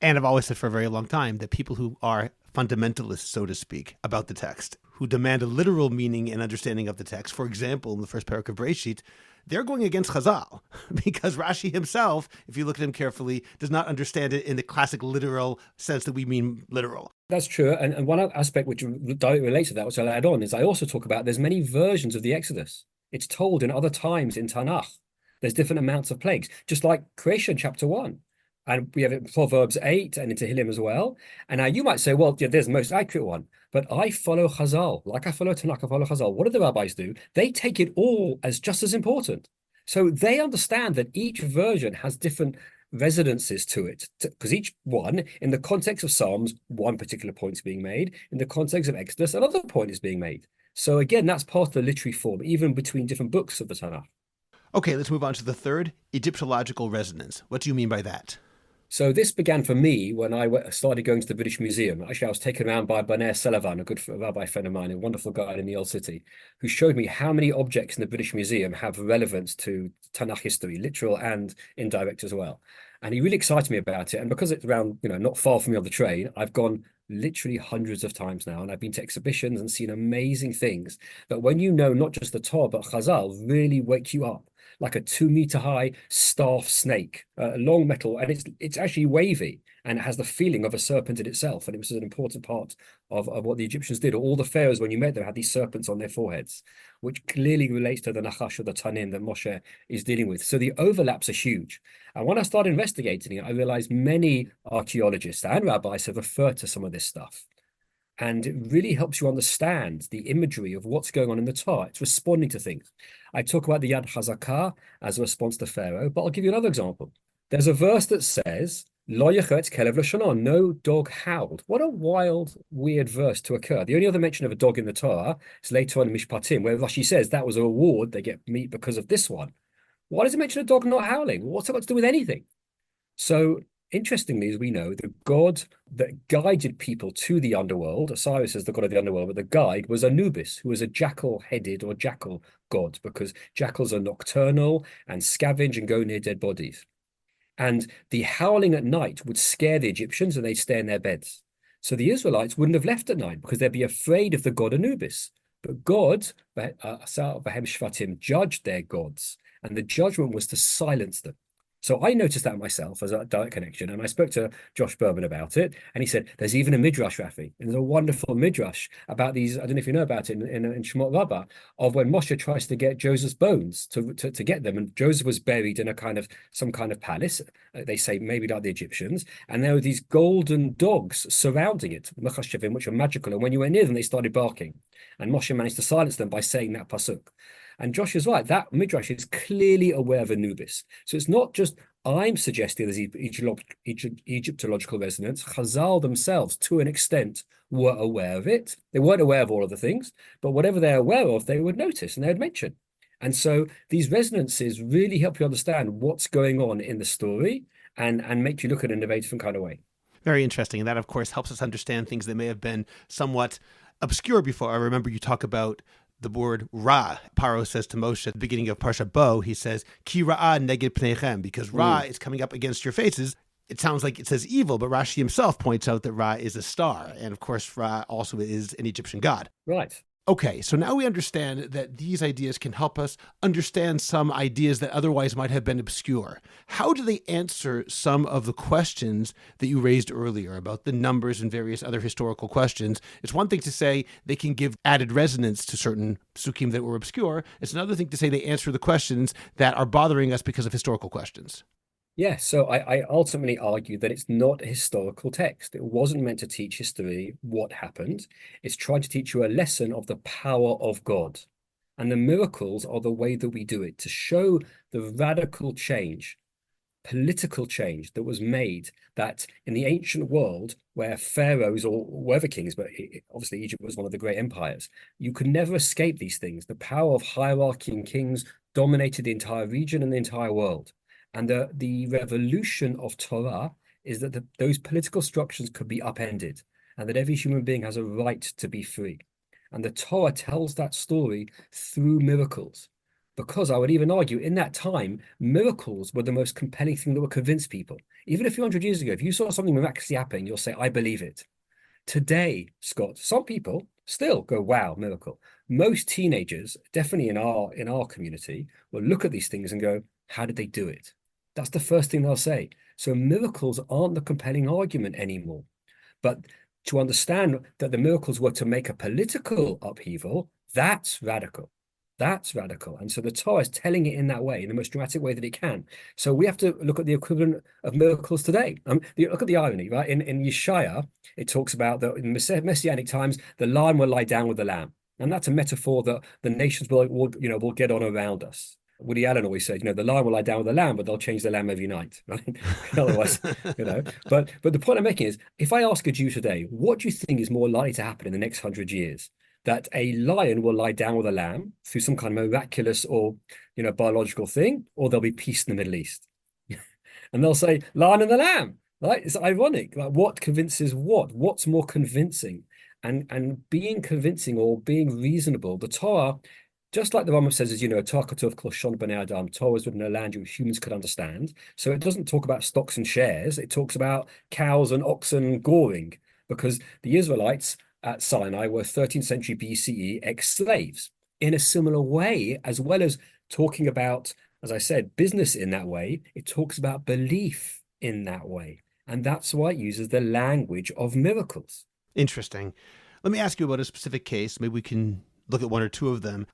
And I've always said for a very long time that people who are fundamentalists, so to speak, about the text, who demand a literal meaning and understanding of the text, for example, in the first parak of Bereshit, they're going against Chazal, because Rashi himself, if you look at him carefully, does not understand it in the classic literal sense that we mean literal. That's true. And one aspect which directly relates to that, which I'll add on, is I also talk about there's many versions of the Exodus. It's told in other times in Tanakh. There's different amounts of plagues, just like creation chapter 1. And we have it in Proverbs 8 and in Tehillim as well. And now you might say, well, yeah, there's the most accurate one. But I follow Chazal. Like I follow Tanakh, I follow Chazal. What do the rabbis do? They take it all as just as important. So they understand that each version has different resonances to it, because each one, in the context of Psalms, one particular point is being made. In the context of Exodus, another point is being made. So again, that's part of the literary form, even between different books of the Tanakh. Okay, let's move on to the third, Egyptological resonance. What do you mean by that? So this began for me when I started going to the British Museum. Actually, I was taken around by Baner Sullivan, a good rabbi friend of mine, a wonderful guy in the Old City, who showed me how many objects in the British Museum have relevance to Tanakh history, literal and indirect as well. And he really excited me about it. And because it's around, not far from me on the train, I've gone literally hundreds of times now. And I've been to exhibitions and seen amazing things that when you know not just the Torah, but Chazal really wake you up. Like a 2-meter high staff snake, long metal, and it's actually wavy, and it has the feeling of a serpent in itself. And it was an important part of what the Egyptians did. All the pharaohs, when you met them, had these serpents on their foreheads, which clearly relates to the Nachash or the Tanin that Moshe is dealing with. So the overlaps are huge. And when I started investigating it, I realized many archaeologists and rabbis have referred to some of this stuff. And it really helps you understand the imagery of what's going on in the Torah. It's responding to things. I talk about the Yad Chazakah as a response to Pharaoh, but I'll give you another example. There's a verse that says, Lo yechetz kelev l'shono, no dog howled. What a wild, weird verse to occur. The only other mention of a dog in the Torah is later on in Mishpatim, where Rashi says that was a reward, they get meat because of this one. Why does it mention a dog not howling? What's it got to do with anything? So interestingly, as we know, the god that guided people to the underworld, Osiris is the god of the underworld, but the guide was Anubis, who was a jackal-headed or jackal god, because jackals are nocturnal and scavenge and go near dead bodies. And the howling at night would scare the Egyptians and they'd stay in their beds. So the Israelites wouldn't have left at night because they'd be afraid of the god Anubis. But God, Vahem Shvatim, judged their gods, and the judgment was to silence them. So I noticed that myself as a direct connection, and I spoke to Josh Berman about it, and he said, there's even a midrash, Rafi, and there's a wonderful midrash about these, I don't know if you know about it, in Shemot Rabbah, of when Moshe tries to get Joseph's bones to get them, and Joseph was buried in some kind of palace, they say maybe like the Egyptians, and there were these golden dogs surrounding it, Mechashevim, which are magical, and when you went near them, they started barking, and Moshe managed to silence them by saying that pasuk. And Josh is right, that midrash is clearly aware of Anubis. So it's not just I'm suggesting there's Egyptological resonance. Chazal themselves, to an extent, were aware of it. They weren't aware of all of the things, but whatever they're aware of, they would notice and they would mention. And so these resonances really help you understand what's going on in the story and make you look at it in a very different kind of way. Very interesting. And that, of course, helps us understand things that may have been somewhat obscure before. I remember you talk about the word Ra. Paro says to Moshe at the beginning of Parsha Bo, he says, Ki Ra'a neged pneichem, because Ra is coming up against your faces. It sounds like it says evil, but Rashi himself points out that Ra is a star. And of course, Ra also is an Egyptian god. Right. Okay, so now we understand that these ideas can help us understand some ideas that otherwise might have been obscure. How do they answer some of the questions that you raised earlier about the numbers and various other historical questions? It's one thing to say they can give added resonance to certain psukim that were obscure. It's another thing to say they answer the questions that are bothering us because of historical questions. Yeah, so I ultimately argue that it's not a historical text. It wasn't meant to teach history what happened. It's trying to teach you a lesson of the power of God. And the miracles are the way that we do it, to show the radical change, political change that was made, that in the ancient world, where pharaohs or whatever kings, but obviously Egypt was one of the great empires, you could never escape these things. The power of hierarchy and kings dominated the entire region and the entire world. And the revolution of Torah is that those political structures could be upended and that every human being has a right to be free. And the Torah tells that story through miracles. Because I would even argue in that time, miracles were the most compelling thing that would convince people. Even a few hundred years ago, if you saw something miraculously happening, you'll say, I believe it. Today, Scott, some people still go, wow, miracle. Most teenagers, definitely in our community, will look at these things and go, how did they do it? That's the first thing they'll say. So miracles aren't the compelling argument anymore. But to understand that the miracles were to make a political upheaval, that's radical. That's radical. And so the Torah is telling it in that way, in the most dramatic way that it can. So we have to look at the equivalent of miracles today. Look at the irony, right? In Yeshaya, it talks about that in Messianic times, the lion will lie down with the lamb. And that's a metaphor that the nations will get on around us. Woody Allen always said, the lion will lie down with the lamb, but they'll change the lamb every night, right? Otherwise, But the point I'm making is, if I ask a Jew today, what do you think is more likely to happen in the next 100 years? That a lion will lie down with a lamb through some kind of miraculous or, biological thing, or there'll be peace in the Middle East. And they'll say, lion and the lamb, right? It's ironic. Like, what convinces what? What's more convincing? And being convincing or being reasonable, the Torah, just like the Rambam says, is, Torah katuv kol shon b'nei adam, Torah is written in a language humans could understand. So it doesn't talk about stocks and shares. It talks about cows and oxen goring, because the Israelites at Sinai were 13th century BCE ex-slaves. In a similar way, as well as talking about, as I said, business in that way, it talks about belief in that way. And that's why it uses the language of miracles. Interesting. Let me ask you about a specific case. Maybe we can look at one or two of them.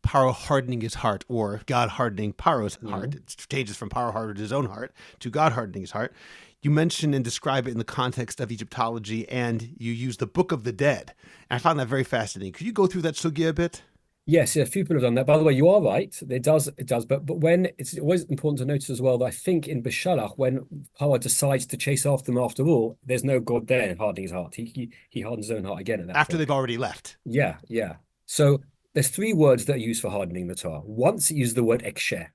Paro hardening his heart, or God hardening Paro's heart. It changes from Paro hardening his own heart to God hardening his heart. You mention and describe it in the context of Egyptology, and you use the Book of the Dead. And I found that very fascinating. Could you go through that sugya a bit? Yes, a few people have done that. By the way, you are right. It does. But when it's always important to notice as well that I think in Beshalach, when Paro decides to chase after them after all, there's no God there hardening his heart. He hardens his own heart again at that After point. They've already left. Yeah. So there's three words that are used for hardening the Torah. Once it uses the word eksher,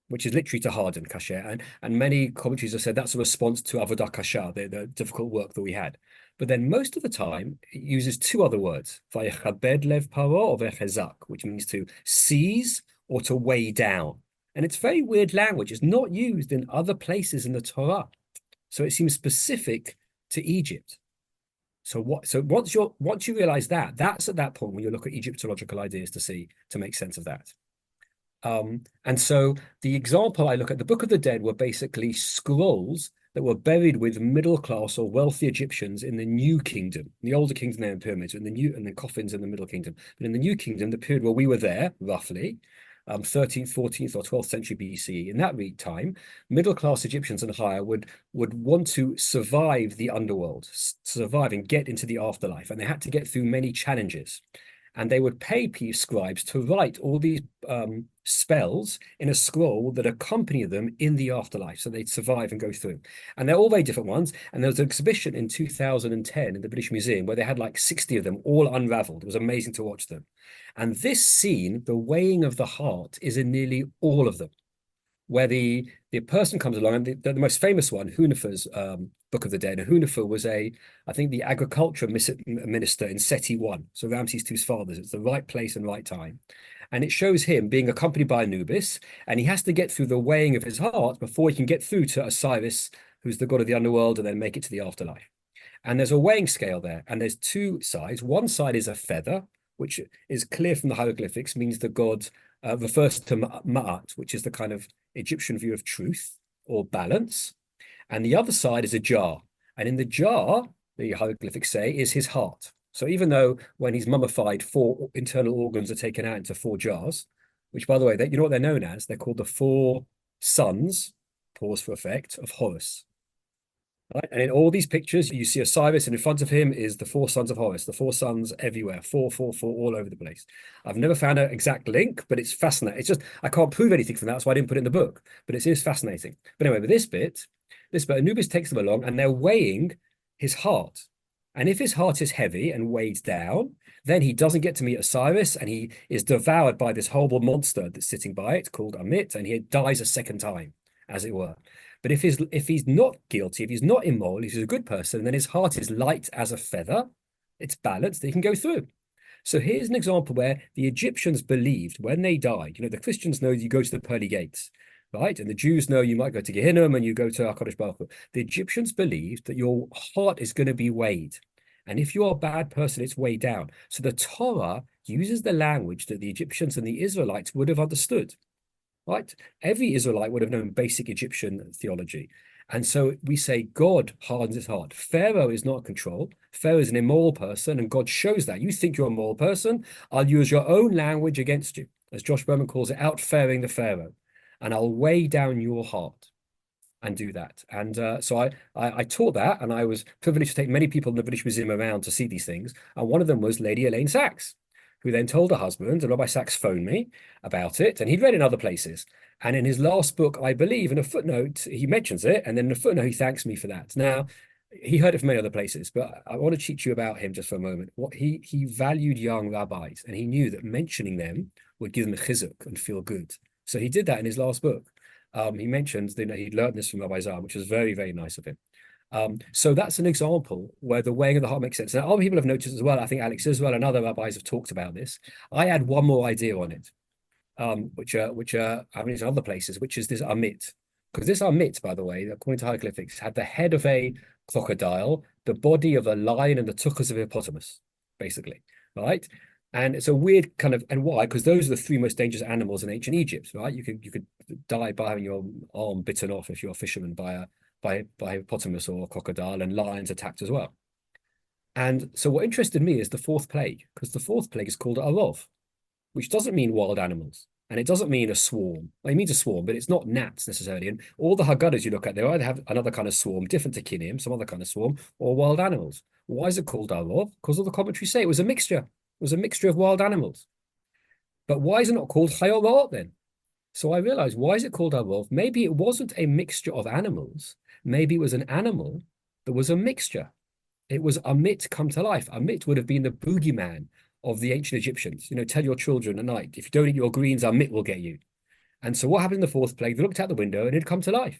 which is literally to harden, kasher. And many commentaries have said that's a response to avodah kasha, the difficult work that we had. But then most of the time, it uses two other words, vayechabed lev paro or vechezak, which means to seize or to weigh down. And it's very weird language. It's not used in other places in the Torah. So it seems specific to Egypt. So once you realize that, that's at that point when you look at Egyptological ideas to make sense of that. And so the example I look at, the Book of the Dead were basically scrolls that were buried with middle class or wealthy Egyptians in the New Kingdom. The older kingdom, they had pyramids, and the coffins in the Middle Kingdom. But in the New Kingdom, the period where we were there, roughly, 13th, 14th, or 12th century BCE, in that time, middle class Egyptians and higher would want to survive the underworld, survive and get into the afterlife, and they had to get through many challenges. and they would pay scribes to write all these spells in a scroll that accompany them in the afterlife, so they'd survive and go through. And they're all very different ones. And there was an exhibition in 2010 in the British Museum where they had like 60 of them all unraveled. It was amazing to watch them. And this scene, the weighing of the heart, is in nearly all of them, where the person comes along, and the most famous one, Hunnifer's Book of the Dead. And Hunnifer was I think the agriculture minister in Seti I, so Ramses II's fathers. It's the right place and right time. And it shows him being accompanied by Anubis, and he has to get through the weighing of his heart before he can get through to Osiris, who's the god of the underworld, and then make it to the afterlife. And there's a weighing scale there, and there's two sides. One side is a feather, which is clear from the hieroglyphics, means the god refers to Ma'at, which is the kind of Egyptian view of truth or balance. And the other side is a jar. And in the jar, the hieroglyphics say, is his heart. So even though when he's mummified, 4 internal organs are taken out into 4 jars, which, by the way, you know what they're known as? They're called the 4 sons, pause for effect, of Horus. Right? And in all these pictures, you see Osiris, and in front of him is the 4 sons of Horus, the 4 sons everywhere, 4, 4, 4, all over the place. I've never found an exact link, but it's fascinating. It's just, I can't prove anything from that, that's why I didn't put it in the book, but it is fascinating. But anyway, with this bit, Anubis takes them along, and they're weighing his heart. And if his heart is heavy and weighed down, then he doesn't get to meet Osiris, and he is devoured by this horrible monster that's sitting by it called Amit, and he dies a second time, as it were. But if he's not guilty, if he's not immoral, if he's a good person, then his heart is light as a feather, it's balanced, he can go through. So here's an example where the Egyptians believed when they died, the Christians know you go to the pearly gates, right? And the Jews know you might go to Gehenna and you go to archeological. The Egyptians believed that your heart is going to be weighed. And if you're a bad person, it's weighed down. So the Torah uses the language that the Egyptians and the Israelites would have understood. Right? Every Israelite would have known basic Egyptian theology. And so we say God hardens his heart. Pharaoh is not in control. Pharaoh is an immoral person, and God shows that. You think you're a moral person, I'll use your own language against you. As Josh Berman calls it, outfaring the Pharaoh. And I'll weigh down your heart and do that. And so I taught that, and I was privileged to take many people in the British Museum around to see these things. And one of them was Lady Elaine Sachs, who then told her husband, and Rabbi Sachs phoned me about it, and he'd read in other places. And in his last book, I believe, in a footnote, he mentions it, and then in a footnote, he thanks me for that. Now, he heard it from many other places, but I want to teach you about him just for a moment. What he valued young rabbis, and he knew that mentioning them would give them a chizuk and feel good. So he did that in his last book. He mentioned that he'd learned this from Rabbi Zarum, which was very, very nice of him. So that's an example where the weighing of the heart makes sense. Now, other people have noticed as well, I think Alex Israel and other rabbis have talked about this. I add one more idea on it, which I mean, it's in other places, which is this Amit. Because this Amit, by the way, according to hieroglyphics, had the head of a crocodile, the body of a lion, and the tuchus of a hippopotamus, basically, right? And it's a weird kind of, and why? Because those are the 3 most dangerous animals in ancient Egypt, right? You could die by having your arm bitten off if you're a fisherman by hippopotamus or crocodile, and lions attacked as well. And so what interested me is the 4th plague, because the 4th plague is called Arov, which doesn't mean wild animals. And it doesn't mean a swarm. Well, it means a swarm, but it's not gnats necessarily. And all the Haggadahs you look at, they either have another kind of swarm, different to Kinim, some other kind of swarm, or wild animals. Why is it called Arov? Because all the commentaries say it was a mixture. It was a mixture of wild animals. But why is it not called Chayolot then? So I realized, why is it called Arov? Maybe it wasn't a mixture of animals. Maybe it was an animal that was a mixture. It was Amit come to life. Amit would have been the boogeyman of the ancient Egyptians. Tell your children at night, if you don't eat your greens, Amit will get you. And so what happened in the 4th plague? They looked out the window and it had come to life.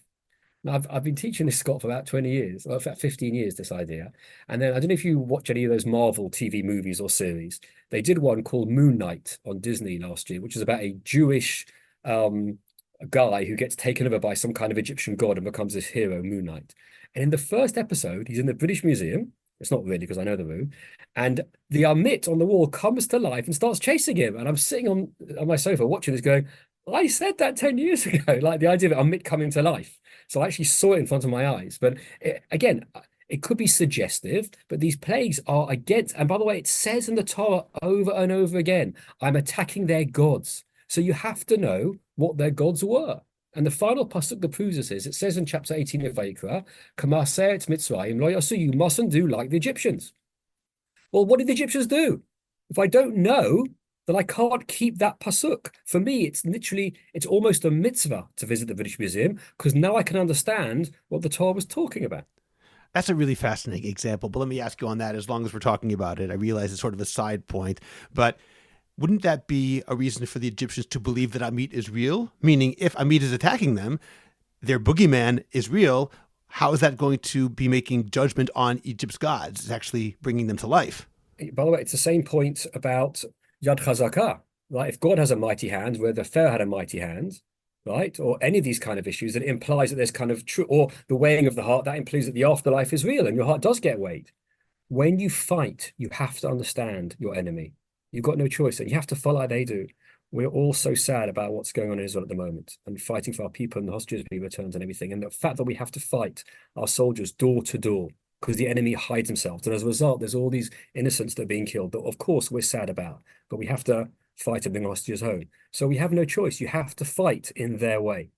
Now, I've been teaching this, Scott, for about 20 years, or about 15 years, this idea. And then I don't know if you watch any of those Marvel TV movies or series. They did one called Moon Knight on Disney last year, which is about a Jewish guy who gets taken over by some kind of Egyptian god and becomes this hero, Moon Knight. And in the first episode, he's in the British Museum. It's not really, because I know the room. And the Amit on the wall comes to life and starts chasing him. And I'm sitting on my sofa watching this going, I said that 10 years ago, like the idea of Amit coming to life. So I actually saw it in front of my eyes. But again, it could be suggestive, but these plagues are against, and by the way, it says in the Torah over and over again, I'm attacking their gods. So you have to know what their gods were. And the final pasuk that proves this is, it says in chapter 18 of Vayikra, Yetziat Mitzrayim lo yasu, you mustn't do like the Egyptians. Well, what did the Egyptians do? If I don't know, then I can't keep that pasuk. For me, it's almost a mitzvah to visit the British Museum because now I can understand what the Torah was talking about. That's a really fascinating example, but let me ask you on that as long as we're talking about it. I realize it's sort of a side point, but wouldn't that be a reason for the Egyptians to believe that Amit is real? Meaning, if Amit is attacking them, their boogeyman is real. How is that going to be making judgment on Egypt's gods? It's actually bringing them to life. By the way, it's the same point about Yad Chazakah, right? If God has a mighty hand, where the Pharaoh had a mighty hand, right? Or any of these kind of issues, that implies that there's kind of true, or the weighing of the heart, that implies that the afterlife is real and your heart does get weighed. When you fight, you have to understand your enemy. You've got no choice, and you have to follow like they do. We're all so sad about what's going on in Israel at the moment and fighting for our people and the hostages being returned and everything. And the fact that we have to fight our soldiers door to door because the enemy hides themselves. And as a result, there's all these innocents that are being killed that, of course, we're sad about, but we have to fight and bring hostages home. So we have no choice. You have to fight in their way.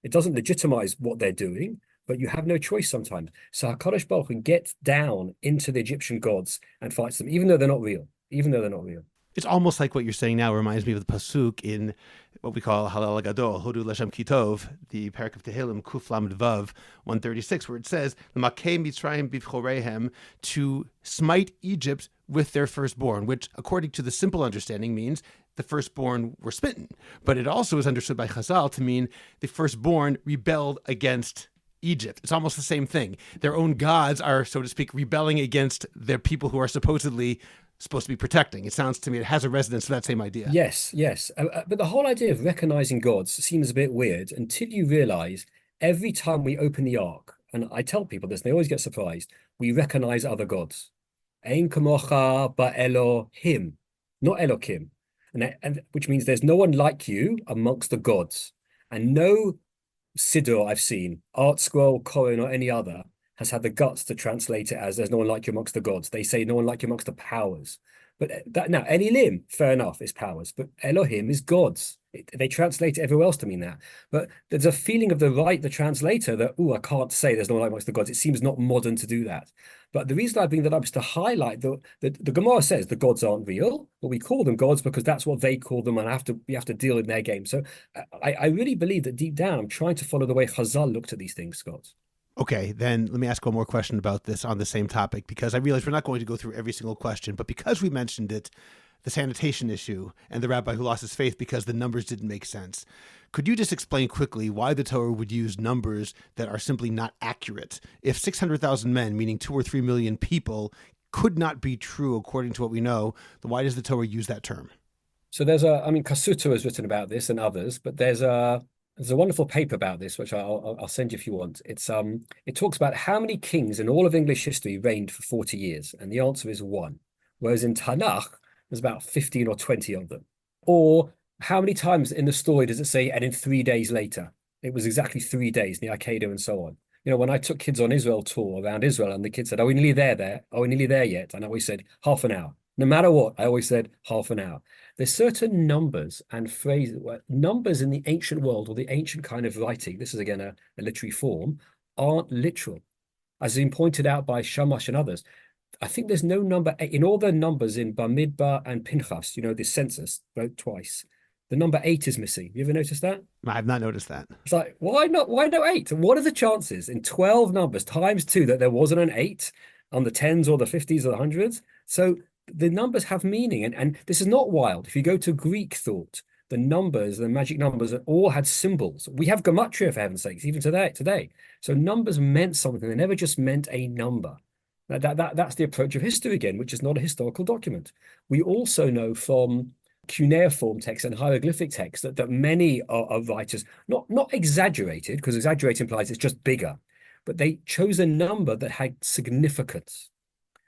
It doesn't legitimize what they're doing, but you have no choice sometimes. So HaKadosh Baruch Hu gets down into the Egyptian gods and fights them, even though they're not real, even though they're not real. It's almost like what you're saying now reminds me of the pasuk in what we call Halal Gadol, Hodu Lashem Kitov, the Parak of Tehillim, Kuf Lamed Vav 136, where it says, L'makei Mitzrayim bivchoreihem, to smite Egypt with their firstborn, which, according to the simple understanding, means the firstborn were smitten. But it also is understood by Chazal to mean the firstborn rebelled against Egypt. It's almost the same thing. Their own gods are, so to speak, rebelling against their people who are supposed to be protecting. It sounds to me it has a resonance to that same idea. Yes. But the whole idea of recognizing gods seems a bit weird until you realize every time we open the ark, and I tell people this, they always get surprised, we recognize other gods. Ein kamocha ba Elohim, not Elokim. And which means there's no one like you amongst the gods. And no Siddur I've seen, Art Scroll, Koran, or any other, has had the guts to translate it as there's no one like you amongst the gods. They say no one like you amongst the powers. But that now, Elohim, fair enough, is powers, but Elohim is gods. They translate it everywhere else to mean that. But there's a feeling of the translator that, I can't say there's no one like amongst the gods. It seems not modern to do that. But the reason I bring that up is to highlight that the Gemara says the gods aren't real, but we call them gods because that's what they call them, and we have to deal in their game. So I really believe that deep down, I'm trying to follow the way Chazal looked at these things, Scott. Okay, then let me ask one more question about this on the same topic, because I realize we're not going to go through every single question, but because we mentioned it, the sanitation issue and the rabbi who lost his faith because the numbers didn't make sense. Could you just explain quickly why the Torah would use numbers that are simply not accurate? If 600,000 men, meaning 2 or 3 million people, could not be true according to what we know, then why does the Torah use that term? So Kasuta has written about this and others, but there's a wonderful paper about this, which I'll send you if you want. It talks about how many kings in all of English history reigned for 40 years, and the answer is 1. Whereas in Tanakh, there's about 15 or 20 of them. Or how many times in the story does it say, and in 3 days later? It was exactly 3 days, the Akedah and so on. When I took kids on Israel tour around Israel, and the kids said, "Are we nearly there? Are we nearly there yet?" And I always said, half an hour. No matter what, I always said half an hour. There's certain numbers and phrases, numbers in the ancient world or the ancient kind of writing, this is again a literary form, aren't literal. As has been pointed out by Shamash and others, I think there's no number, in all the numbers in Bamidbar and Pinchas, the census, wrote twice, the number 8 is missing. You ever noticed that? I have not noticed that. It's like, why not? Why no 8? What are the chances in 12 numbers times 2 that there wasn't an 8 on the 10s or the 50s or the 100s? So the numbers have meaning, and this is not wild. If you go to Greek thought, the numbers, the magic numbers, all had symbols. We have gematria, for heaven's sakes, even today. So numbers meant something. They never just meant a number. That's the approach of history again, which is not a historical document. We also know from cuneiform texts and hieroglyphic texts that many are writers, not exaggerated, because exaggerate implies it's just bigger, but they chose a number that had significance.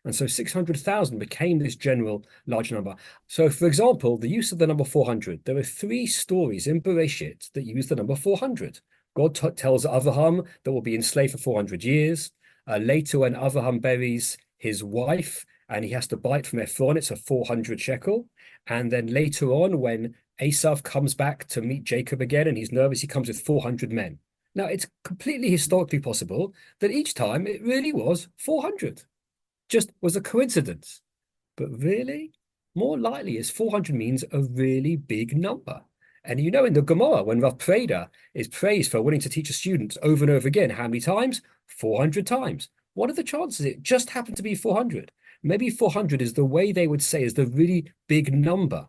And so 600,000 became this general large number. So, for example, the use of the number 400, there are 3 stories in Bereshit that use the number 400. God tells Avraham that will be enslaved for 400 years. Later, when Avraham buries his wife and he has to buy it from Ephron, it's a 400 shekel. And then later on, when Esav comes back to meet Jacob again and he's nervous, he comes with 400 men. Now, it's completely historically possible that each time it really was 400. Just was a coincidence. But really, more likely is 400 means a really big number. And you know, in the Gemara, when Rav Preda is praised for willing to teach a student over and over again, how many times? 400 times. What are the chances it just happened to be 400? Maybe 400 is the way they would say is the really big number,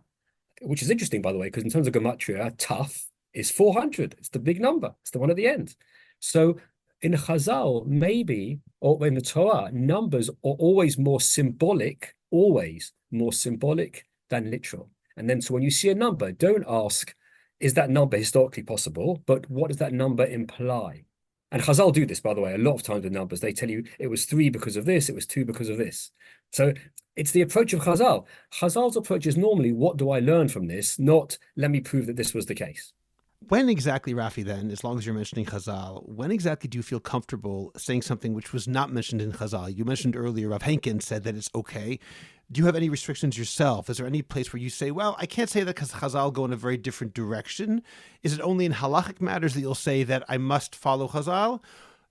which is interesting, by the way, because in terms of gematria, tough is 400. It's the big number. It's the one at the end. So in Chazal, maybe, or in the Torah, numbers are always more symbolic than literal. And then, so when you see a number, don't ask, is that number historically possible? But what does that number imply? And Chazal do this, by the way, a lot of times with numbers. They tell you it was 3 because of this, it was 2 because of this. So it's the approach of Chazal. Chazal's approach is normally, what do I learn from this? Not, let me prove that this was the case. When exactly, Rafi, then, as long as you're mentioning Chazal, when exactly do you feel comfortable saying something which was not mentioned in Chazal? You mentioned earlier, Rav Henkin said that it's okay. Do you have any restrictions yourself? Is there any place where you say, well, I can't say that because Chazal go in a very different direction? Is it only in halachic matters that you'll say that I must follow Chazal?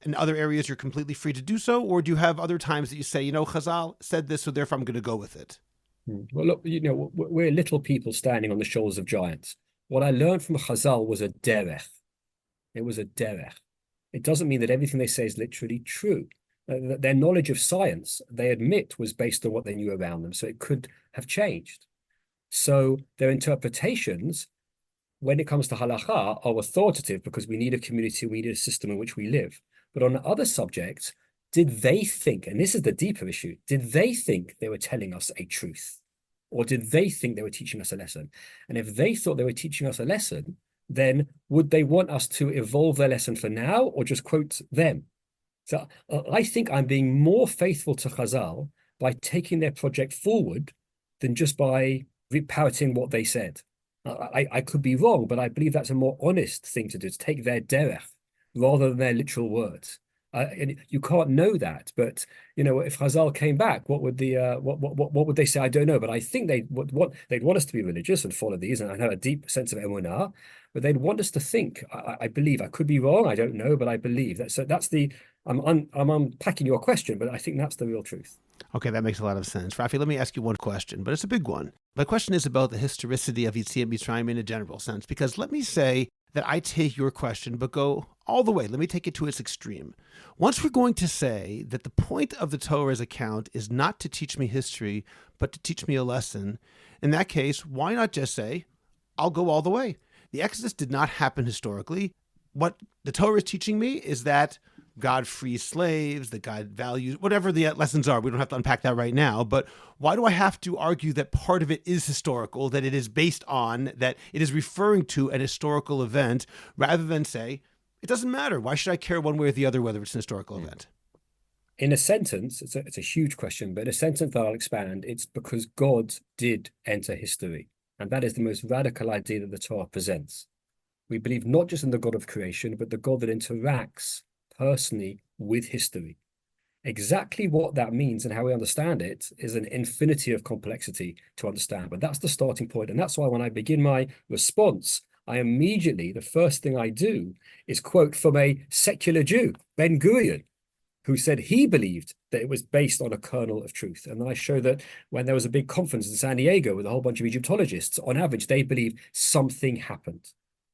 In other areas, you're completely free to do so? Or do you have other times that you say, Chazal said this, so therefore I'm going to go with it? Well, look, we're little people standing on the shoulders of giants. What I learned from Chazal was a derech. It was a derech. It doesn't mean that everything they say is literally true. Their knowledge of science, they admit, was based on what they knew around them, so it could have changed. So their interpretations, when it comes to halacha, are authoritative because we need a community, we need a system in which we live. But on other subjects, did they think, and this is the deeper issue, did they think they were telling us a truth? Or did they think they were teaching us a lesson? And if they thought they were teaching us a lesson, then would they want us to evolve their lesson for now or just quote them? So I think I'm being more faithful to Chazal by taking their project forward than just by parroting what they said. I could be wrong, but I believe that's a more honest thing to do, to take their derech rather than their literal words. And you can't know that, but if Chazal came back, what would they say? I don't know, but I think they'd want us to be religious and follow these, and I have a deep sense of emunah, but they'd want us to think. I believe. I could be wrong. I don't know, but I believe that. So that's the. I'm unpacking your question, but I think that's the real truth. Okay, that makes a lot of sense. Rafi, let me ask you one question, but it's a big one. My question is about the historicity of Yetziat Mitzrayim in a general sense, because let me say that I take your question, but go all the way. Let me take it to its extreme. Once we're going to say that the point of the Torah's account is not to teach me history, but to teach me a lesson, in that case, why not just say, I'll go all the way? The Exodus did not happen historically. What the Torah is teaching me is that God frees slaves, that God values, whatever the lessons are. We don't have to unpack that right now, but why do I have to argue that part of it is historical, that it is based on, that it is referring to an historical event, rather than say, it doesn't matter. Why should I care one way or the other whether it's an historical event? In a sentence, it's a huge question, but in a sentence that I'll expand, it's because God did enter history. And that is the most radical idea that the Torah presents. We believe not just in the God of creation, but the God that interacts personally with history. Exactly what that means and how we understand it is an infinity of complexity to understand, but that's the starting point. And that's why when I begin my response, the first thing I do is quote from a secular Jew, Ben Gurion, who said he believed that it was based on a kernel of truth. And then I show that when there was a big conference in San Diego with a whole bunch of Egyptologists, on average, they believe something happened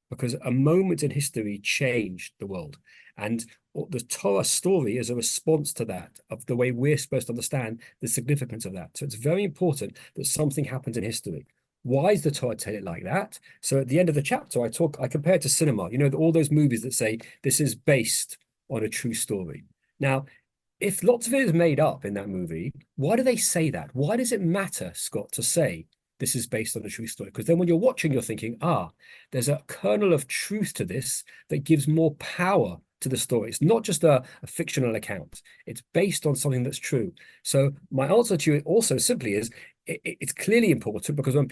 because a moment in history changed the world. And the Torah story is a response to that, of the way we're supposed to understand the significance of that. So it's very important that something happens in history. Why does the Torah tell it like that? So at the end of the chapter, I compare it to cinema. All those movies that say this is based on a true story. Now, if lots of it is made up in that movie, why do they say that? Why does it matter, Scott, to say this is based on a true story? Because then when you're watching, you're thinking, there's a kernel of truth to this that gives more power to the story. It's not just a fictional account. It's based on something that's true. So my answer to you also simply is, it's clearly important because when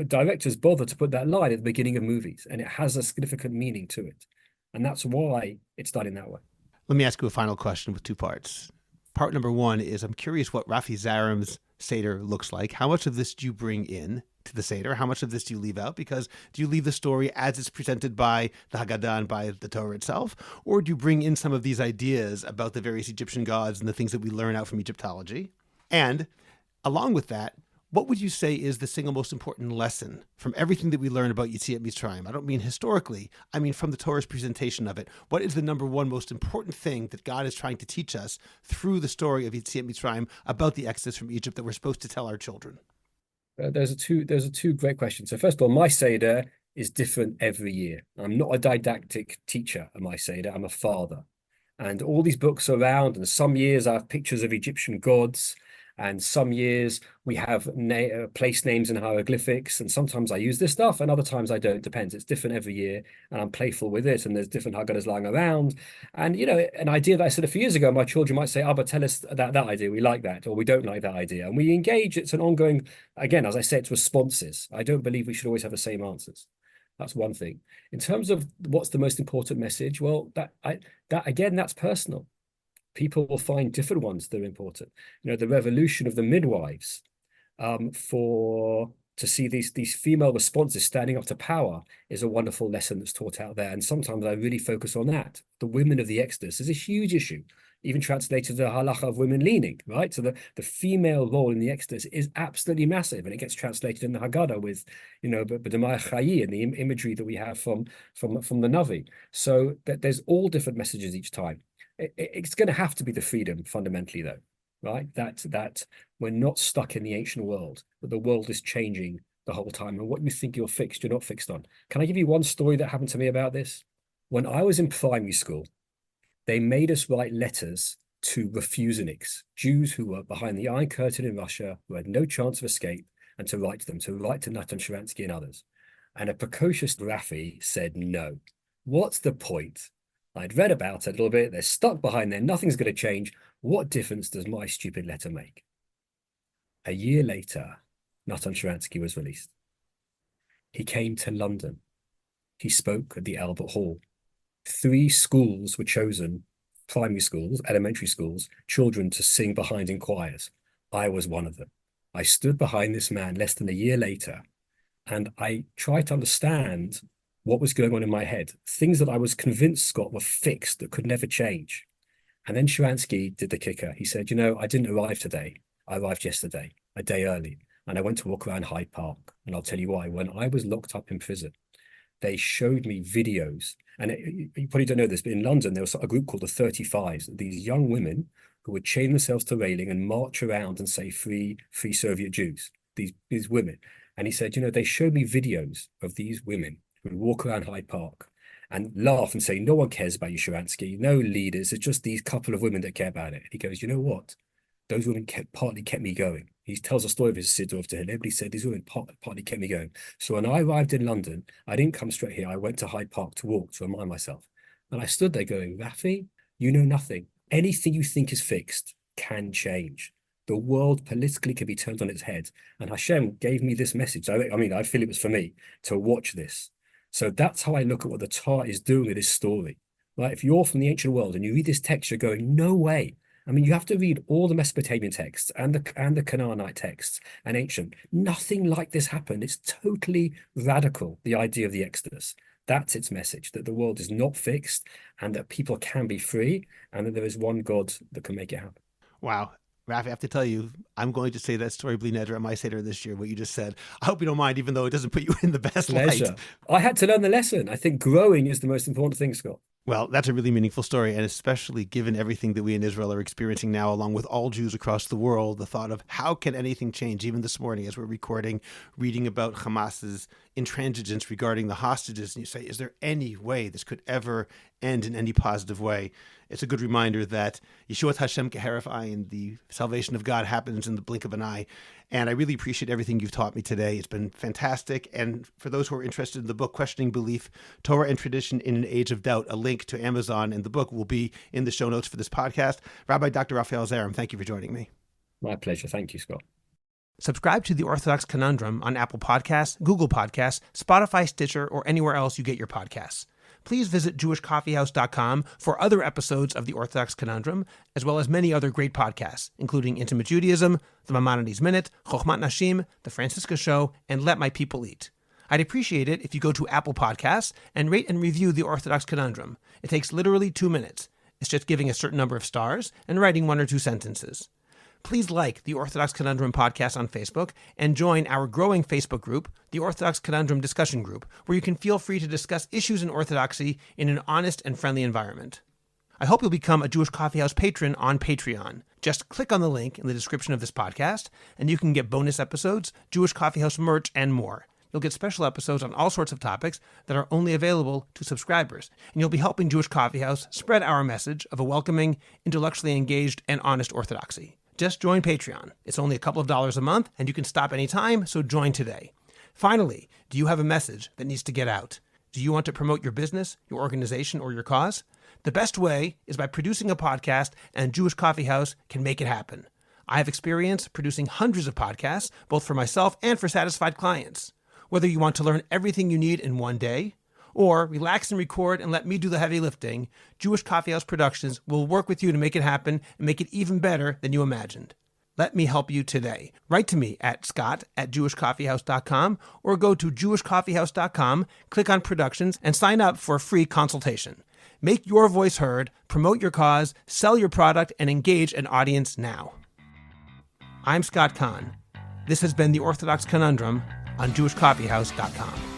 directors bother to put that line at the beginning of movies, and it has a significant meaning to it. And that's why it's done in that way. Let me ask you a final question with two parts. Part number one is, I'm curious what Raphael Zarum's Seder looks like. How much of this do you bring in to the Seder? How much of this do you leave out? Because do you leave the story as it's presented by the Haggadah and by the Torah itself? Or do you bring in some of these ideas about the various Egyptian gods and the things that we learn out from Egyptology? And along with that, What would you say is the single most important lesson from everything that we learned about Yetziat Mitzrayim? I don't mean historically, I mean from the Torah's presentation of it. What is the number one most important thing that God is trying to teach us through the story of Yetziat Mitzrayim about the Exodus from Egypt that we're supposed to tell our children? Those are two great questions. So first of all, my Seder is different every year. I'm not a didactic teacher at my Seder, I'm a father. And all these books are around, and some years I have pictures of Egyptian gods, and some years we have place names and hieroglyphics, and sometimes I use this stuff and other times I don't. Depends. It's different every year, and I'm playful with it, and there's different Haggadahs lying around. And an idea that I said a few years ago, my children might say, but tell us that idea, we like that, or we don't like that idea, and we engage. It's an ongoing, again, as I said, it's responses. I don't believe we should always have the same answers. That's one thing. In terms of what's the most important message, well, that's personal. People will find different ones that are important. The revolution of the midwives, to see these female responses standing up to power is a wonderful lesson that's taught out there. And sometimes I really focus on that. The women of the Exodus is a huge issue, even translated to the halacha of women leaning, right? So the female role in the Exodus is absolutely massive, and it gets translated in the Haggadah with, B'demai Chayi and the imagery that we have from the Navi. So there's all different messages each time. It's going to have to be the freedom fundamentally, though, right? That we're not stuck in the ancient world, but the world is changing the whole time. And what you think you're not fixed on. Can I give you one story that happened to me about this? When I was in primary school, they made us write letters to refuseniks, Jews who were behind the Iron Curtain in Russia, who had no chance of escape, and to write to Natan Sharansky and others. And a precocious Rafi said no. What's the point? I'd read about it a little bit. They're stuck behind there. Nothing's going to change. What difference does my stupid letter make? A year later, Natan Sharansky was released. He came to London. He spoke at the Albert Hall. 3 schools were chosen, primary schools, elementary schools, children to sing behind in choirs. I was one of them. I stood behind this man less than a year later, and I tried to understand what was going on in my head. Things that I was convinced, Scott, were fixed, that could never change. And then Sharansky did the kicker. He said, I didn't arrive today. I arrived yesterday, a day early. And I went to walk around Hyde Park. And I'll tell you why. When I was locked up in prison, they showed me videos. And you probably don't know this, but in London, there was a group called the 35s, these young women who would chain themselves to railing and march around and say, free Soviet Jews, these women. And he said, they showed me videos of these women who would walk around Hyde Park and laugh and say, no one cares about you, Sharansky, no leaders, it's just these couple of women that care about it. And he goes, you know what? Those women partly kept me going. He tells a story of his Siddur to him. Everybody said these women partly kept me going. So when I arrived in London, I didn't come straight here. I went to Hyde Park to walk, to remind myself. And I stood there going, Rafi, you know nothing. Anything you think is fixed can change. The world politically can be turned on its head. And Hashem gave me this message. I feel it was for me to watch this. So that's how I look at what the Torah is doing with this story. Right? If you're from the ancient world and you read this text, you're going, no way. You have to read all the Mesopotamian texts and the Canaanite texts and ancient. Nothing like this happened. It's totally radical, the idea of the Exodus. That's its message, that the world is not fixed and that people can be free and that there is one God that can make it happen. Wow. Raph, I have to tell you, I'm going to say that story Bli Neder at my Seder this year, what you just said. I hope you don't mind, even though it doesn't put you in the best Pleasure. light. I had to learn the lesson. I think growing is the most important thing, Scott. Well, that's a really meaningful story, and especially given everything that we in Israel are experiencing now, along with all Jews across the world, the thought of how can anything change, even this morning as we're recording, reading about Hamas's intransigence regarding the hostages, and you say, is there any way this could ever end in any positive way? It's a good reminder that Yeshuat Hashem Keharif Ayin, the salvation of God, happens in the blink of an eye. And I really appreciate everything you've taught me today. It's been fantastic. And for those who are interested in the book, Questioning Belief, Torah and Tradition in an Age of Doubt, a link to Amazon and the book will be in the show notes for this podcast. Rabbi Dr. Raphael Zarum, thank you for joining me. My pleasure. Thank you, Scott. Subscribe to the Orthodox Conundrum on Apple Podcasts, Google Podcasts, Spotify, Stitcher, or anywhere else you get your podcasts. Please visit jewishcoffeehouse.com for other episodes of the Orthodox Conundrum, as well as many other great podcasts, including Intimate Judaism, The Maimonides Minute, Chochmat Nashim, The Francisca Show, and Let My People Eat. I'd appreciate it if you go to Apple Podcasts and rate and review the Orthodox Conundrum. It takes literally 2 minutes. It's just giving a certain number of stars and writing 1 or 2 sentences. Please like the Orthodox Conundrum podcast on Facebook and join our growing Facebook group, the Orthodox Conundrum Discussion Group, where you can feel free to discuss issues in Orthodoxy in an honest and friendly environment. I hope you'll become a Jewish Coffee House patron on Patreon. Just click on the link in the description of this podcast, and you can get bonus episodes, Jewish Coffee House merch, and more. You'll get special episodes on all sorts of topics that are only available to subscribers, and you'll be helping Jewish Coffee House spread our message of a welcoming, intellectually engaged, and honest Orthodoxy. Just join Patreon. It's only a couple of dollars a month, and you can stop anytime, so join today. Finally, do you have a message that needs to get out? Do you want to promote your business, your organization, or your cause? The best way is by producing a podcast, and Jewish Coffee House can make it happen. I have experience producing hundreds of podcasts, both for myself and for satisfied clients. Whether you want to learn everything you need in one day, or relax and record and let me do the heavy lifting, Jewish Coffee House Productions will work with you to make it happen and make it even better than you imagined. Let me help you today. Write to me at scott@jewishcoffeehouse.com or go to jewishcoffeehouse.com, click on Productions, and sign up for a free consultation. Make your voice heard, promote your cause, sell your product, and engage an audience now. I'm Scott Kahn. This has been the Orthodox Conundrum on jewishcoffeehouse.com.